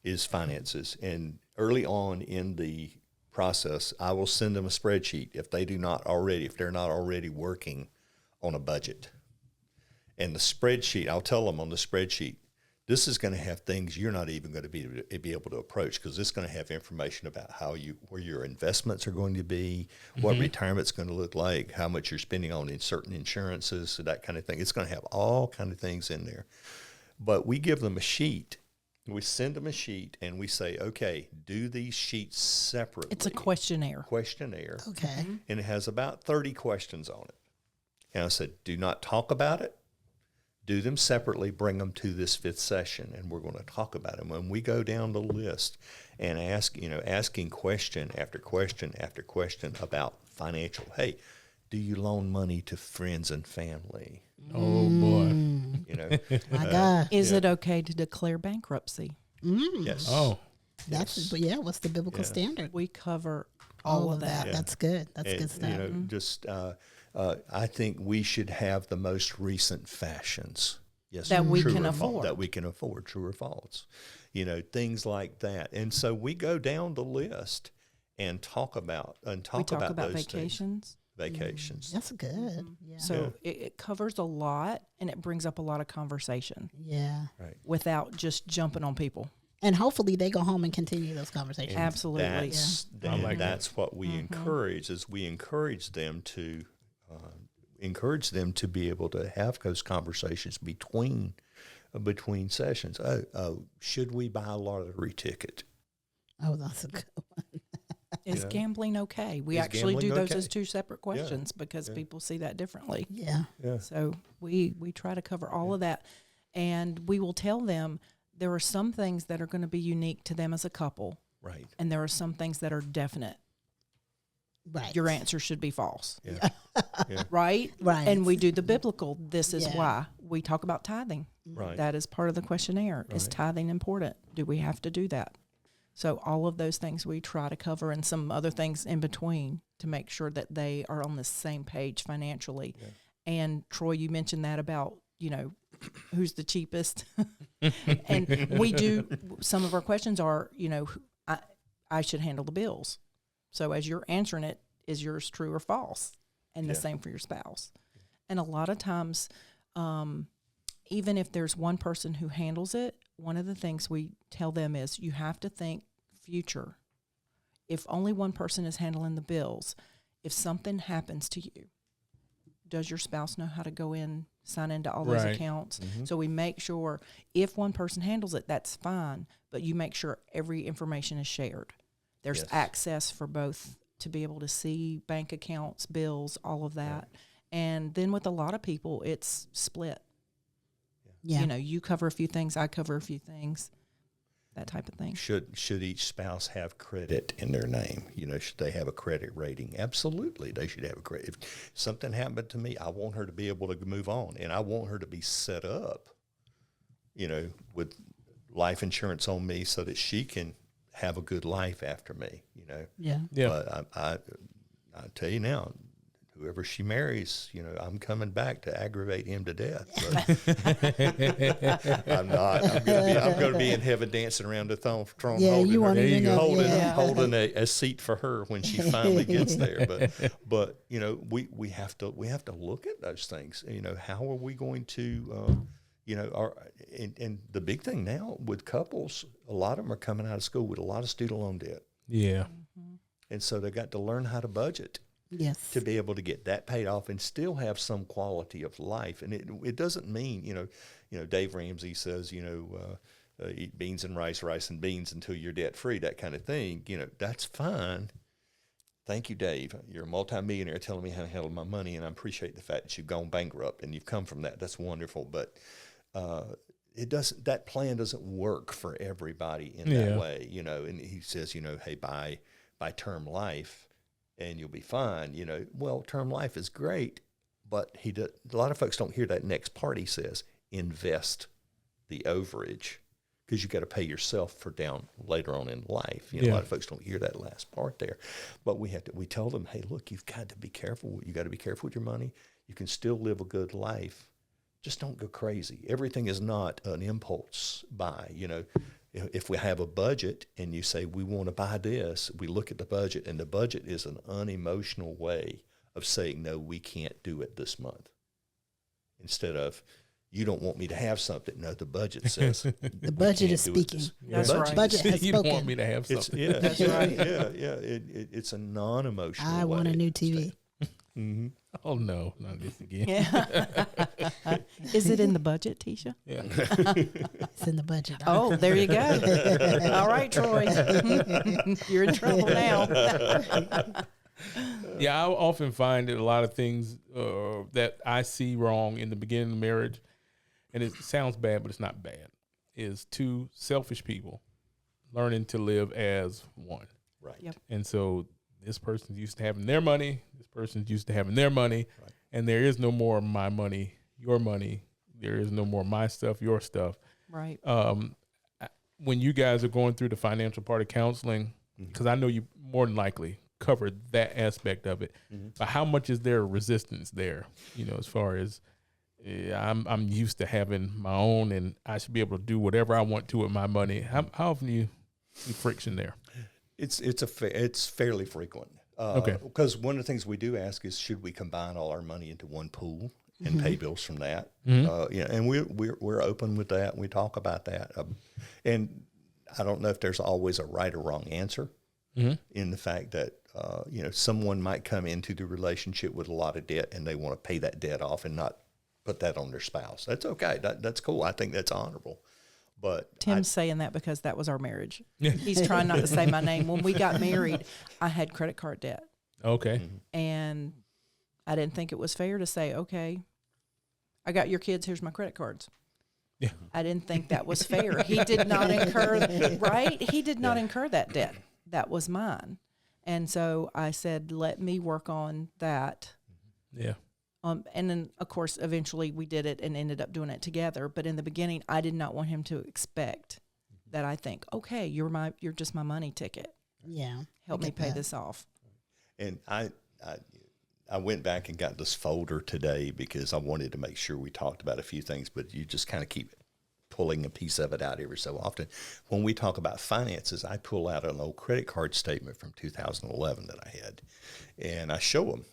is finances. And early on in the process, I will send them a spreadsheet if they're not already working on a budget. And the spreadsheet, I'll tell them on the spreadsheet, this is going to have things you're not even going to be able to approach, because it's going to have information about where your investments are going to be, what retirement's going to look like, how much you're spending on in certain insurances, that kind of thing. It's going to have all kind of things in there. But we give them a sheet. We send them a sheet and we say, okay, do these sheets separately. It's a questionnaire. Okay. And it has about 30 questions on it. And I said, do not talk about it. Do them separately, bring them to this 5th session, and we're going to talk about them. When we go down the list and asking question after question after question about financial, hey, do you loan money to friends and family? Oh, boy. My God. Is it okay to declare bankruptcy? Yes. Oh. What's the biblical standard? We cover all of that. Yeah. That's good. That's good stuff. I think we should have the most recent fashions. Yes, that we true can or false, afford. that we can afford, true or false, things like that. And so we go down the list and talk about those vacations. Vacations. That's good. Yeah. So it covers a lot, and it brings up a lot of conversation. Yeah. Right. Without just jumping on people. And hopefully they go home and continue those conversations. And Absolutely. That's what we encourage. Is we encourage them to be able to have those conversations between sessions. Should we buy a lottery ticket? Oh, that's a good one. Is gambling okay? We Is actually do gambling those okay? as two separate questions because people see that differently. Yeah. So we try to cover all of that, and we will tell them there are some things that are going to be unique to them as a couple, Right. and there are some things that are definite. Right. Your answer should be false. Yeah. Yeah. Right? Right. And we do the biblical. This is Yeah. why. We talk about tithing. Right. That is part of the questionnaire. Is Right. tithing important? Do we have to do that? So all of those things we try to cover, and some other things in between, to make sure that they are on the same page financially. Yeah. And Troy, you mentioned that about, who's the cheapest. And we do, some of our questions are, I should handle the bills. So as you're answering it, is yours true or false? And the same for your spouse. And a lot of times, even if there's one person who handles it, one of the things we tell them is you have to think future. If only one person is handling the bills, if something happens to you, does your spouse know how to go in, sign into all those accounts? Mm-hmm. So we make sure if one person handles it, that's fine, but you make sure every information is shared. There's access for both to be able to see bank accounts, bills, all of that. Right. And then with a lot of people, it's split. Yeah. You cover a few things, I cover a few things, that type of thing. Should each spouse have credit in their name? Should they have a credit rating? Absolutely, they should have a credit. If something happened to me, I want her to be able to move on, and I want her to be set up, with life insurance on me so that she can have a good life after me, Yeah. But I tell you now, whoever she marries, I'm coming back to aggravate him to death. I'm not. I'm going to be in heaven dancing around the throne, holding a seat for her when she finally gets there. But we have to look at those things. How are we going to and the big thing now with couples, a lot of them are coming out of school with a lot of student loan debt. Yeah. Mm-hmm. And so they got to learn how to budget. Yes. To be able to get that paid off and still have some quality of life. And it doesn't mean, Dave Ramsey says, eat beans and rice and beans until you're debt free, that kind of thing. That's fine. Thank you, Dave. You're a multimillionaire telling me how to handle my money, and I appreciate the fact that you've gone bankrupt and you've come from that. That's wonderful. But that plan doesn't work for everybody in that way, and he says, hey, buy term life and you'll be fine. Well, term life is great, but a lot of folks don't hear that next part. He says, invest the overage, because you got to pay yourself for down later on in life. A lot of folks don't hear that last part there, but we tell them, hey, look, you've got to be careful. You got to be careful with your money. You can still live a good life. Just don't go crazy. Everything is not an impulse buy. If we have a budget and you say we want to buy this, we look at the budget, and the budget is an unemotional way of saying, no, we can't do it this month. Instead of, you don't want me to have something. No, the budget says the budget is speaking. That's right. Budget has You spoken. don't want me to have something. That's right. It's a non-emotional way. I want a new TV. Mm-hmm. Oh, no, not this again. Yeah. Is it in the budget, Tisha? Yeah. It's in the budget. Oh, there you go. All right, Troy. You're in trouble now. Yeah, I often find that a lot of things that I see wrong in the beginning of marriage, and it sounds bad, but it's not bad, is two selfish people learning to live as one. Right. Yep. And so this person's used to having their money, this person's used to having their money, Right. and there is no more my money, your money. There is no more my stuff, your stuff. Right. When you guys are going through the financial part of counseling, because I know you more than likely covered that aspect of it, but how much is there resistance there, as far as yeah, I'm used to having my own, and I should be able to do whatever I want to with my money. How often do you see friction there? It's fairly frequent. Okay. Because one of the things we do ask is, should we combine all our money into one pool and pay bills from that? And we're open with that. We talk about that. And I don't know if there's always a right or wrong answer in the fact that, someone might come into the relationship with a lot of debt and they want to pay that debt off and not put that on their spouse. That's okay. That's cool. I think that's honorable. But Tim's saying that because that was our marriage. He's trying not to say my name. When we got married, I had credit card debt. Okay. And I didn't think it was fair to say, okay, I got your kids, here's my credit cards. Yeah. I didn't think that was fair. He did not incur, right? He did not incur that debt. That was mine. And so I said, let me work on that. Yeah. And then, of course, eventually we did it and ended up doing it together. But in the beginning, I did not want him to expect that I think, okay, you're just my money ticket. Yeah. Help me pay this off. And I went back and got this folder today because I wanted to make sure we talked about a few things, but you just kind of keep pulling a piece of it out every so often. When we talk about finances, I pull out an old credit card statement from 2011 that I had, and I show them.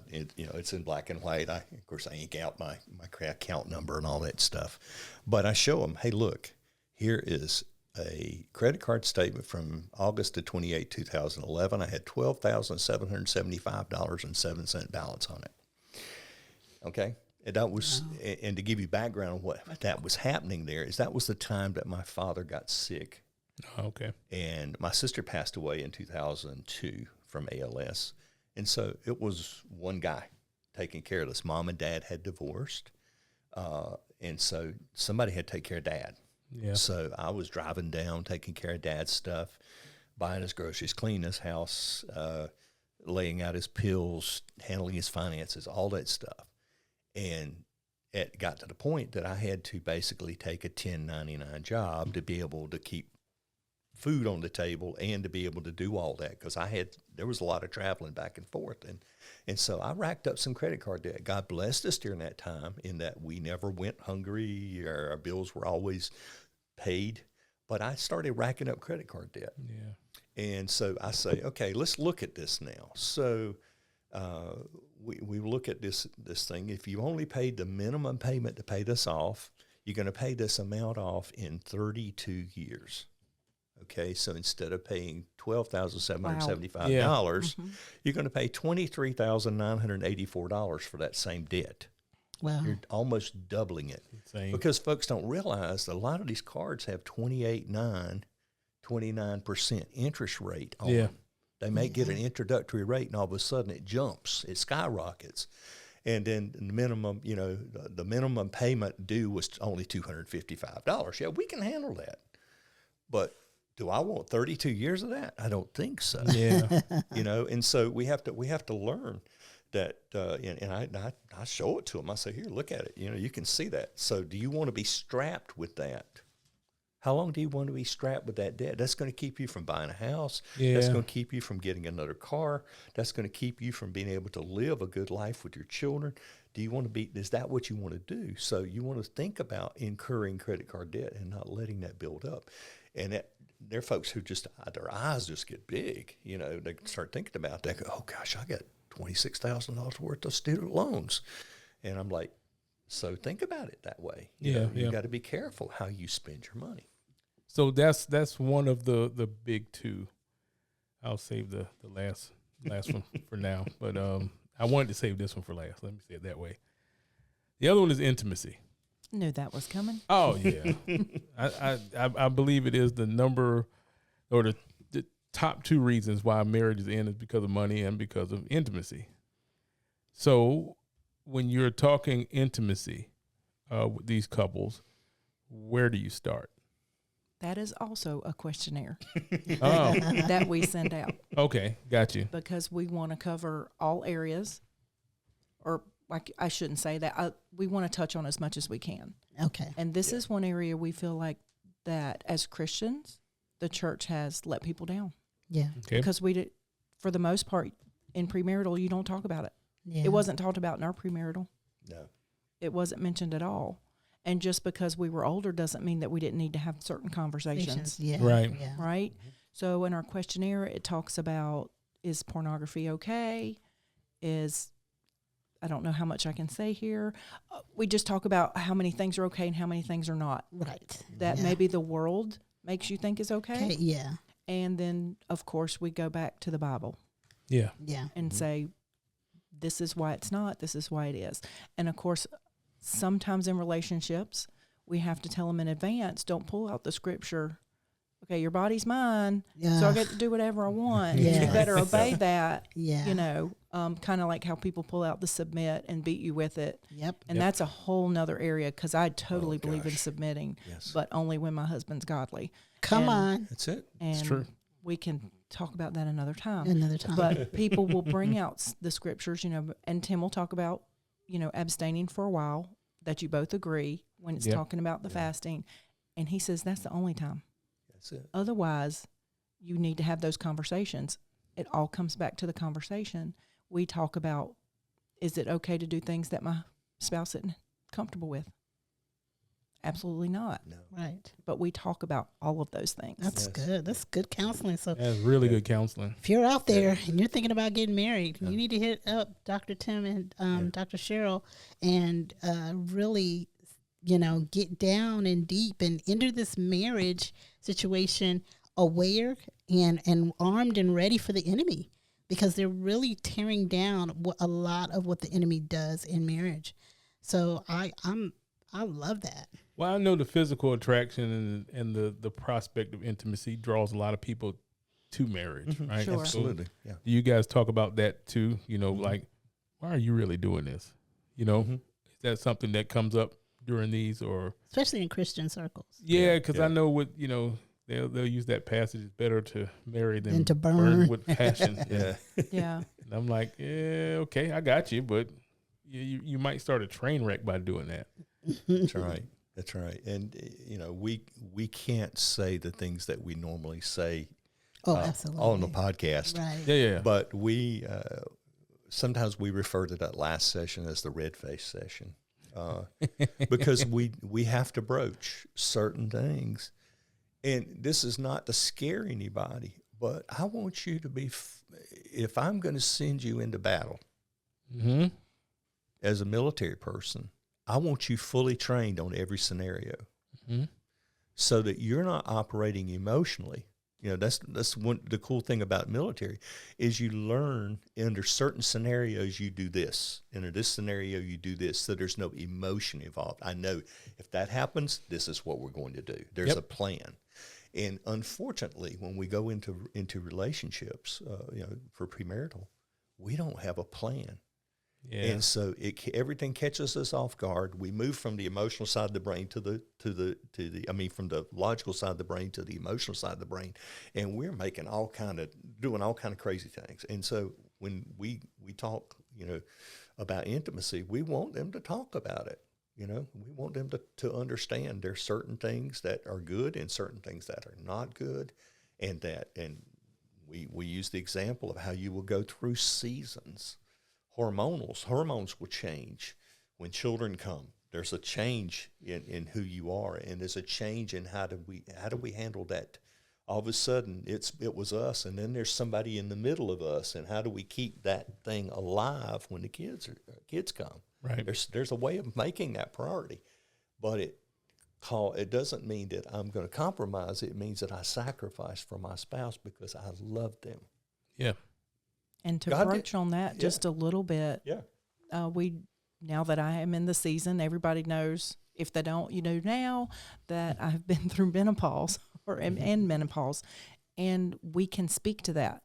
It's in black and white. Of course, I ink out my account number and all that stuff, but I show them, hey, look, here is a credit card statement from August of 28, 2011. I had $12,775.07 balance on it. Okay. And that was, and to give you background on what that was happening there is that was the time that my father got sick. Okay. And my sister passed away in 2002 from ALS. And so it was one guy taking care of this. Mom and Dad had divorced. And so somebody had to take care of Dad. Yeah. So I was driving down, taking care of Dad's stuff, buying his groceries, cleaning his house, laying out his pills, handling his finances, all that stuff. And it got to the point that I had to basically take a 1099 job to be able to keep food on the table and to be able to do all that because there was a lot of traveling back and forth. And so I racked up some credit card debt. God blessed us during that time in that we never went hungry. Our bills were always paid. But I started racking up credit card debt. Yeah. And so I say, okay, let's look at this now. So we look at this thing. If you only paid the minimum payment to pay this off, you're going to pay this amount off in 32 years. Okay, so instead of paying $12,775, you're going to pay $23,984 for that same debt. Wow. You're almost doubling it. Insane. Because folks don't realize that a lot of these cards have 29% interest rate on them. They may get an introductory rate, and all of a sudden it jumps, it skyrockets. And then the minimum, the minimum payment due was only $255. Yeah, we can handle that. But do I want 32 years of that? I don't think so. Yeah. And so we have to learn that, and I show it to them. I say, here, look at it. You can see that. So do you want to be strapped with that? How long do you want to be strapped with that debt? That's going to keep you from buying a house. Yeah. That's going to keep you from getting another car. That's going to keep you from being able to live a good life with your children. Is that what you want to do? So you want to think about incurring credit card debt and not letting that build up. And there are folks who their eyes just get big. They start thinking about that. Go, oh gosh, I got $26,000 worth of student loans. And I'm like, so think about it that way. You got to be careful how you spend your money. So that's one of the big two. I'll save the last one for now, but I wanted to save this one for last. Let me say it that way. The other one is intimacy. Knew that was coming. Oh yeah, I believe it is the number or the top two reasons why marriage is in is because of money and because of intimacy. So when you're talking intimacy with these couples, where do you start? That is also a questionnaire Oh, that we send out. Okay, got you. Because we want to cover all areas, or like I shouldn't say that. We want to touch on as much as we can. Okay. And this is one area we feel like that as Christians, the church has let people down. Yeah. Okay. Because for the most part, in premarital, you don't talk about it. Yeah. It wasn't talked about in our premarital. No. it wasn't mentioned at all. And just because we were older doesn't mean that we didn't need to have certain conversations. Yeah. Right. Yeah. Right? So in our questionnaire, it talks about, is pornography okay? I don't know how much I can say here. We just talk about how many things are okay and how many things are not. Right. That maybe the world makes you think is okay. Yeah. And then, of course, we go back to the Bible. Yeah. Yeah. And say, this is why it's not, this is why it is. And, of course, sometimes in relationships, we have to tell them in advance, don't pull out the scripture. Okay, your body's mine, so I get to do whatever I want. Yes. You better obey that. Yeah. You know, kind of like how people pull out the submit and beat you with it. Yep. And that's a whole nother area, because I totally believe in gosh. submitting, Yes. but only when my husband's godly. Come And- on. That's it. And true. we can talk about that another time. Another time. But people will bring out the scriptures, you know, and Tim will talk about, you know, abstaining for a while, that you both agree when it's Yep. talking about the fasting. And he says that's the only time. That's it. Otherwise, you need to have those conversations. It all comes back to the conversation. We talk about, is it okay to do things that my spouse isn't comfortable with? Absolutely not. No. Right. But we talk about all of those things. That's Yes. good. That's good counseling. So That's really good counseling. if you're out there and you're thinking about getting married, you need to hit up Dr. Tim and Dr. Cheryl and really, you know, get down and deep and enter this marriage situation aware and armed and ready for the enemy, because they're really tearing down a lot of what the enemy does in marriage. So I love that. Well, I know the physical attraction and the prospect of intimacy draws a lot of people to marriage, right? Sure. So Absolutely. Yeah. do you guys talk about that too? You know, like, why are you really doing this? You know, is that something that comes up during these, or Especially in Christian circles. yeah? Because Yeah. I know what, you know, they'll use that passage. It's better to marry than to burn. with passion. Yeah. Yeah. And I'm like, yeah, okay, I got you, but you might start a train wreck by doing that. That's right. That's right. And you know, we can't say the things that we normally say Oh, absolutely. on the podcast. Right. Yeah. But we sometimes we refer to that last session as the red face session, because we have to broach certain things, and this is not to scare anybody, but I want you to be. If I'm going to send you into battle as a military person, I want you fully trained on every scenario, so that you're not operating emotionally. You know, that's one the cool thing about military is you learn under certain scenarios you do this, and in this scenario you do this, so there's no emotion involved. I know if that happens, this is what we're going to do. There's a plan. And unfortunately, when we go into relationships, you know, for premarital, we don't have a plan. Yeah. And so everything catches us off guard. We move from the emotional side of the brain to the from the logical side of the brain to the emotional side of the brain, and we're doing all kind of crazy things. And so when we talk, you know, about intimacy, we want them to talk about it. You know, we want them to understand there's certain things that are good and certain things that are not good, and we use the example of how you will go through seasons. Hormones will change when children come. There's a change in who you are, and there's a change in how do we handle that. All of a sudden, it was us, and then there's somebody in the middle of us, and how do we keep that thing alive when the kids come? Right. There's a way of making that priority, but it doesn't mean that I'm going to compromise. It means that I sacrifice for my spouse because I love them. Yeah. And to God broach on that just a little bit, Yeah. Now that I am in the season, everybody knows, if they don't, you know now, that I've been through menopause and menopause, and we can speak to that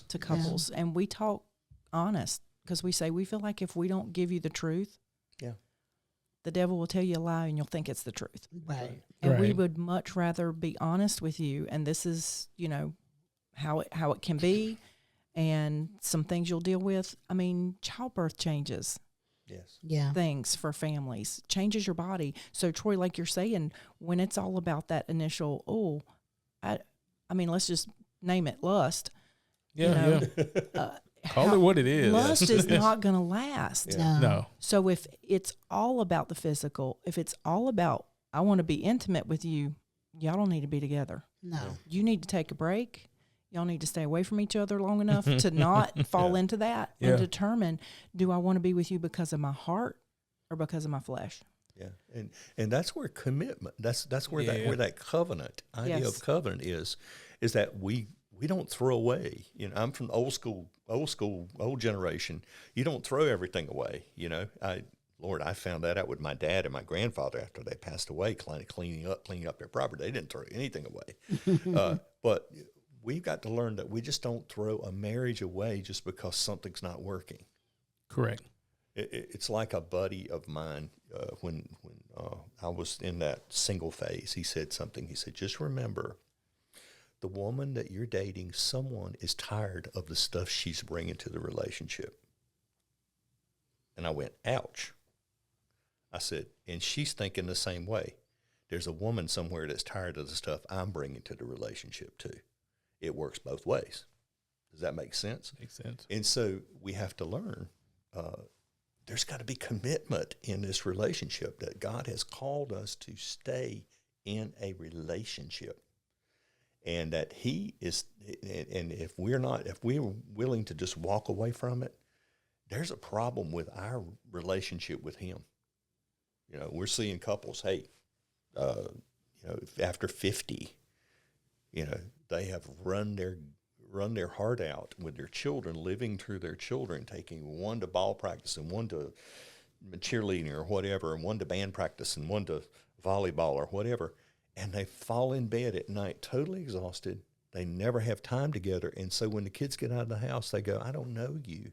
to couples, and we talk honest, because we say we feel like if we don't give you the truth, the devil will tell you a lie and you'll think it's the truth. Right. And we would much rather be honest with you, and this is, you know, how it can be. And some things you'll deal with. I mean, childbirth changes things for families, changes your body. So, Troy, like you're saying, when it's all about that initial, I mean, let's just name it lust. Yeah. Call it what it is. Lust is not going to last. No. So if it's all about the physical, if it's all about, I want to be intimate with you, y'all don't need to be together. No. You need to take a break. Y'all need to stay away from each other long enough to not fall into that and determine, do I want to be with you because of my heart or because of my flesh? Yeah, and that's where commitment. That's where that covenant idea of covenant is that we don't throw away. You know, I'm from old generation. You don't throw everything away. You know, I found that out with my dad and my grandfather after they passed away, cleaning up their property. They didn't throw anything away, but we've got to learn that we just don't throw a marriage away just because something's not working. Correct. It's like a buddy of mine, when I was in that single phase, he said something. He said, just remember, the woman that you're dating, someone is tired of the stuff she's bringing to the relationship. And I went, ouch. I said, and she's thinking the same way. There's a woman somewhere that's tired of the stuff I'm bringing to the relationship too. It works both ways. Does that make sense? Makes sense. And so we have to learn, there's got to be commitment in this relationship, that God has called us to stay in a relationship, and that He is. And if we're willing to just walk away from it, there's a problem with our relationship with Him. You know, we're seeing couples. Hey, after 50, they have run their heart out with their children, living through their children, taking one to ball practice and one to cheerleading or whatever, and one to band practice and one to volleyball or whatever. And they fall in bed at night totally exhausted. They never have time together. And so when the kids get out of the house, they go, I don't know you.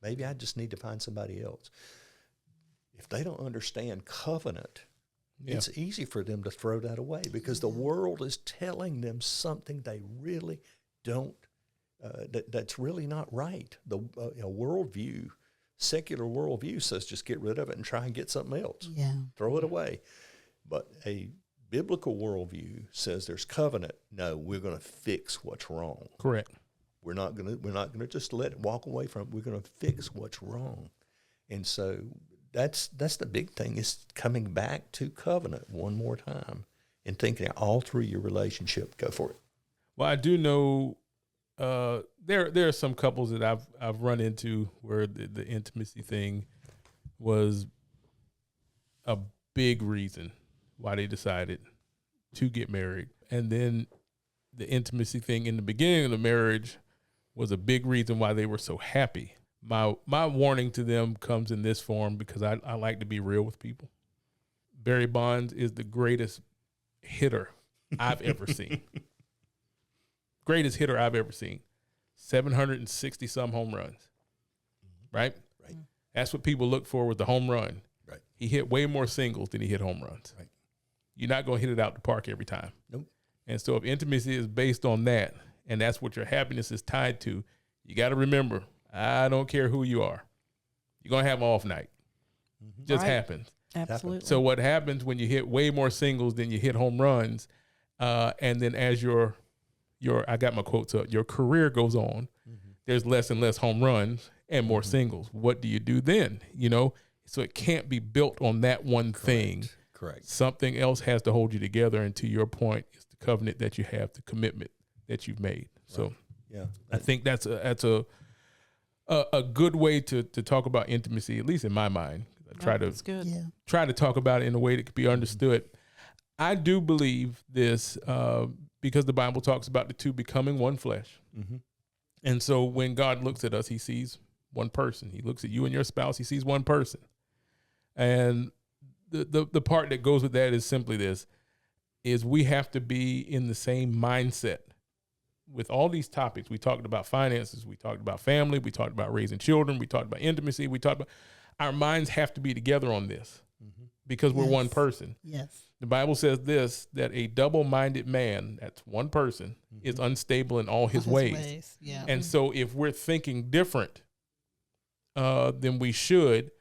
Maybe I just need to find somebody else. If they don't understand covenant, it's easy for them to throw that away, because the world is telling them something they really don't, that's really not right. The worldview, secular worldview, says just get rid of it and try and get something else. Yeah. Throw it away. But a biblical worldview says there's covenant. No, we're going to fix what's wrong. Correct. We're not going to just let it walk away from it. We're going to fix what's wrong. And so that's the big thing, is coming back to covenant one more time and thinking all through your relationship. Go for it. Well, I do know there are some couples that I've run into where the intimacy thing was a big reason why they decided to get married. And then the intimacy thing in the beginning of the marriage was a big reason why they were so happy. My warning to them comes in this form, because I like to be real with people. Barry Bonds is the greatest hitter I've ever seen. Greatest hitter I've ever seen. 760 some home runs. Right? Right. That's what people look for with the home run. Right. He hit way more singles than he hit home runs. Right. You're not going to hit it out the park every time. Nope. And so if intimacy is based on that, and that's what your happiness is tied to, you got to remember, I don't care who you are. You're going to have an off night. Mm-hmm. Just happens. Absolutely. So what happens when you hit way more singles than you hit home runs, and then as your I got my quotes up, your career goes on, there's less and less home runs and more singles. What do you do then? So it can't be built on that one thing. Correct. Something else has to hold you together. And to your point, it's the covenant that you have, the commitment that you've made. So Right. Yeah, I think that's a good way to talk about intimacy, at least in my mind. That's good. Yeah. Try to talk about it in a way that can be understood. I do believe this because the Bible talks about the two becoming one flesh. Mm-hmm. And so when God looks at us, he sees one person. He looks at you and your spouse, he sees one person. And the part that goes with that is simply this, is we have to be in the same mindset with all these topics. We talked about finances, we talked about family, we talked about raising children, we talked about intimacy, we talked about, our minds have to be together on this because we're one person. Yes. The Bible says this, that a double-minded man, that's one person, is unstable in all his ways. Yeah. And so if we're thinking different than we should,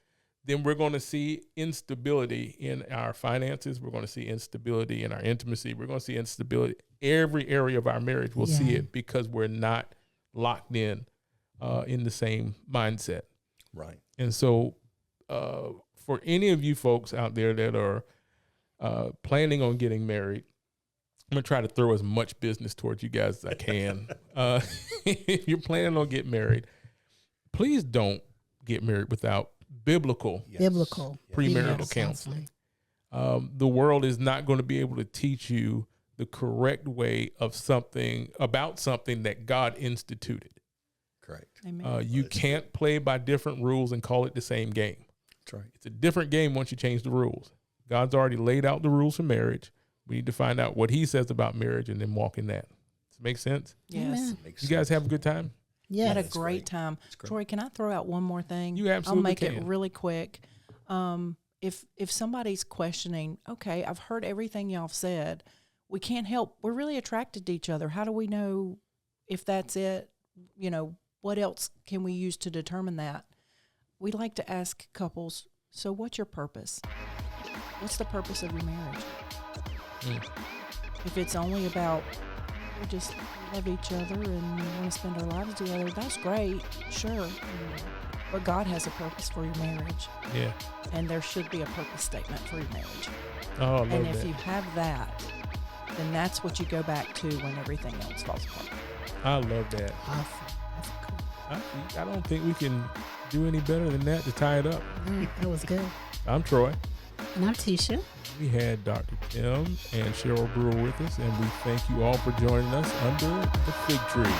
then we're going to see instability in our finances. We're going to see instability in our intimacy. We're going to see instability. Every area of our marriage will see it because we're not locked in in the same mindset. Right. And so for any of you folks out there that are planning on getting married, I'm going to try to throw as much business towards you guys as I can. If you're planning on getting married, please don't get married without biblical premarital counseling. The world is not going to be able to teach you the correct way of something that God instituted. Correct. Amen. You can't play by different rules and call it the same game. That's right. It's a different game once you change the rules. God's already laid out the rules for marriage. We need to find out what he says about marriage and then walk in that. Does it make sense? Yes. You guys have a good time? Yeah. Had a great time. Troy, can I throw out one more thing? You absolutely I'll make can. it really quick. If somebody's questioning, okay, I've heard everything y'all have said, we can't help. We're really attracted to each other. How do we know if that's it? You know, what else can we use to determine that? We like to ask couples, so what's your purpose? What's the purpose of your marriage? If it's only about we just love each other and we want to spend our lives together, that's great, sure. But God has a purpose for your marriage. Yeah. And there should be a purpose statement for your marriage. Oh, I love And that. if you have that, then that's what you go back to when everything else falls apart. I love that. Awesome. That's cool. I don't think we can do any better than that to tie it up. That was good. I'm Troy. And I'm Tisha. We had Dr. Tim and Sheryl Brewer with us, and we thank you all for joining us under the fig tree.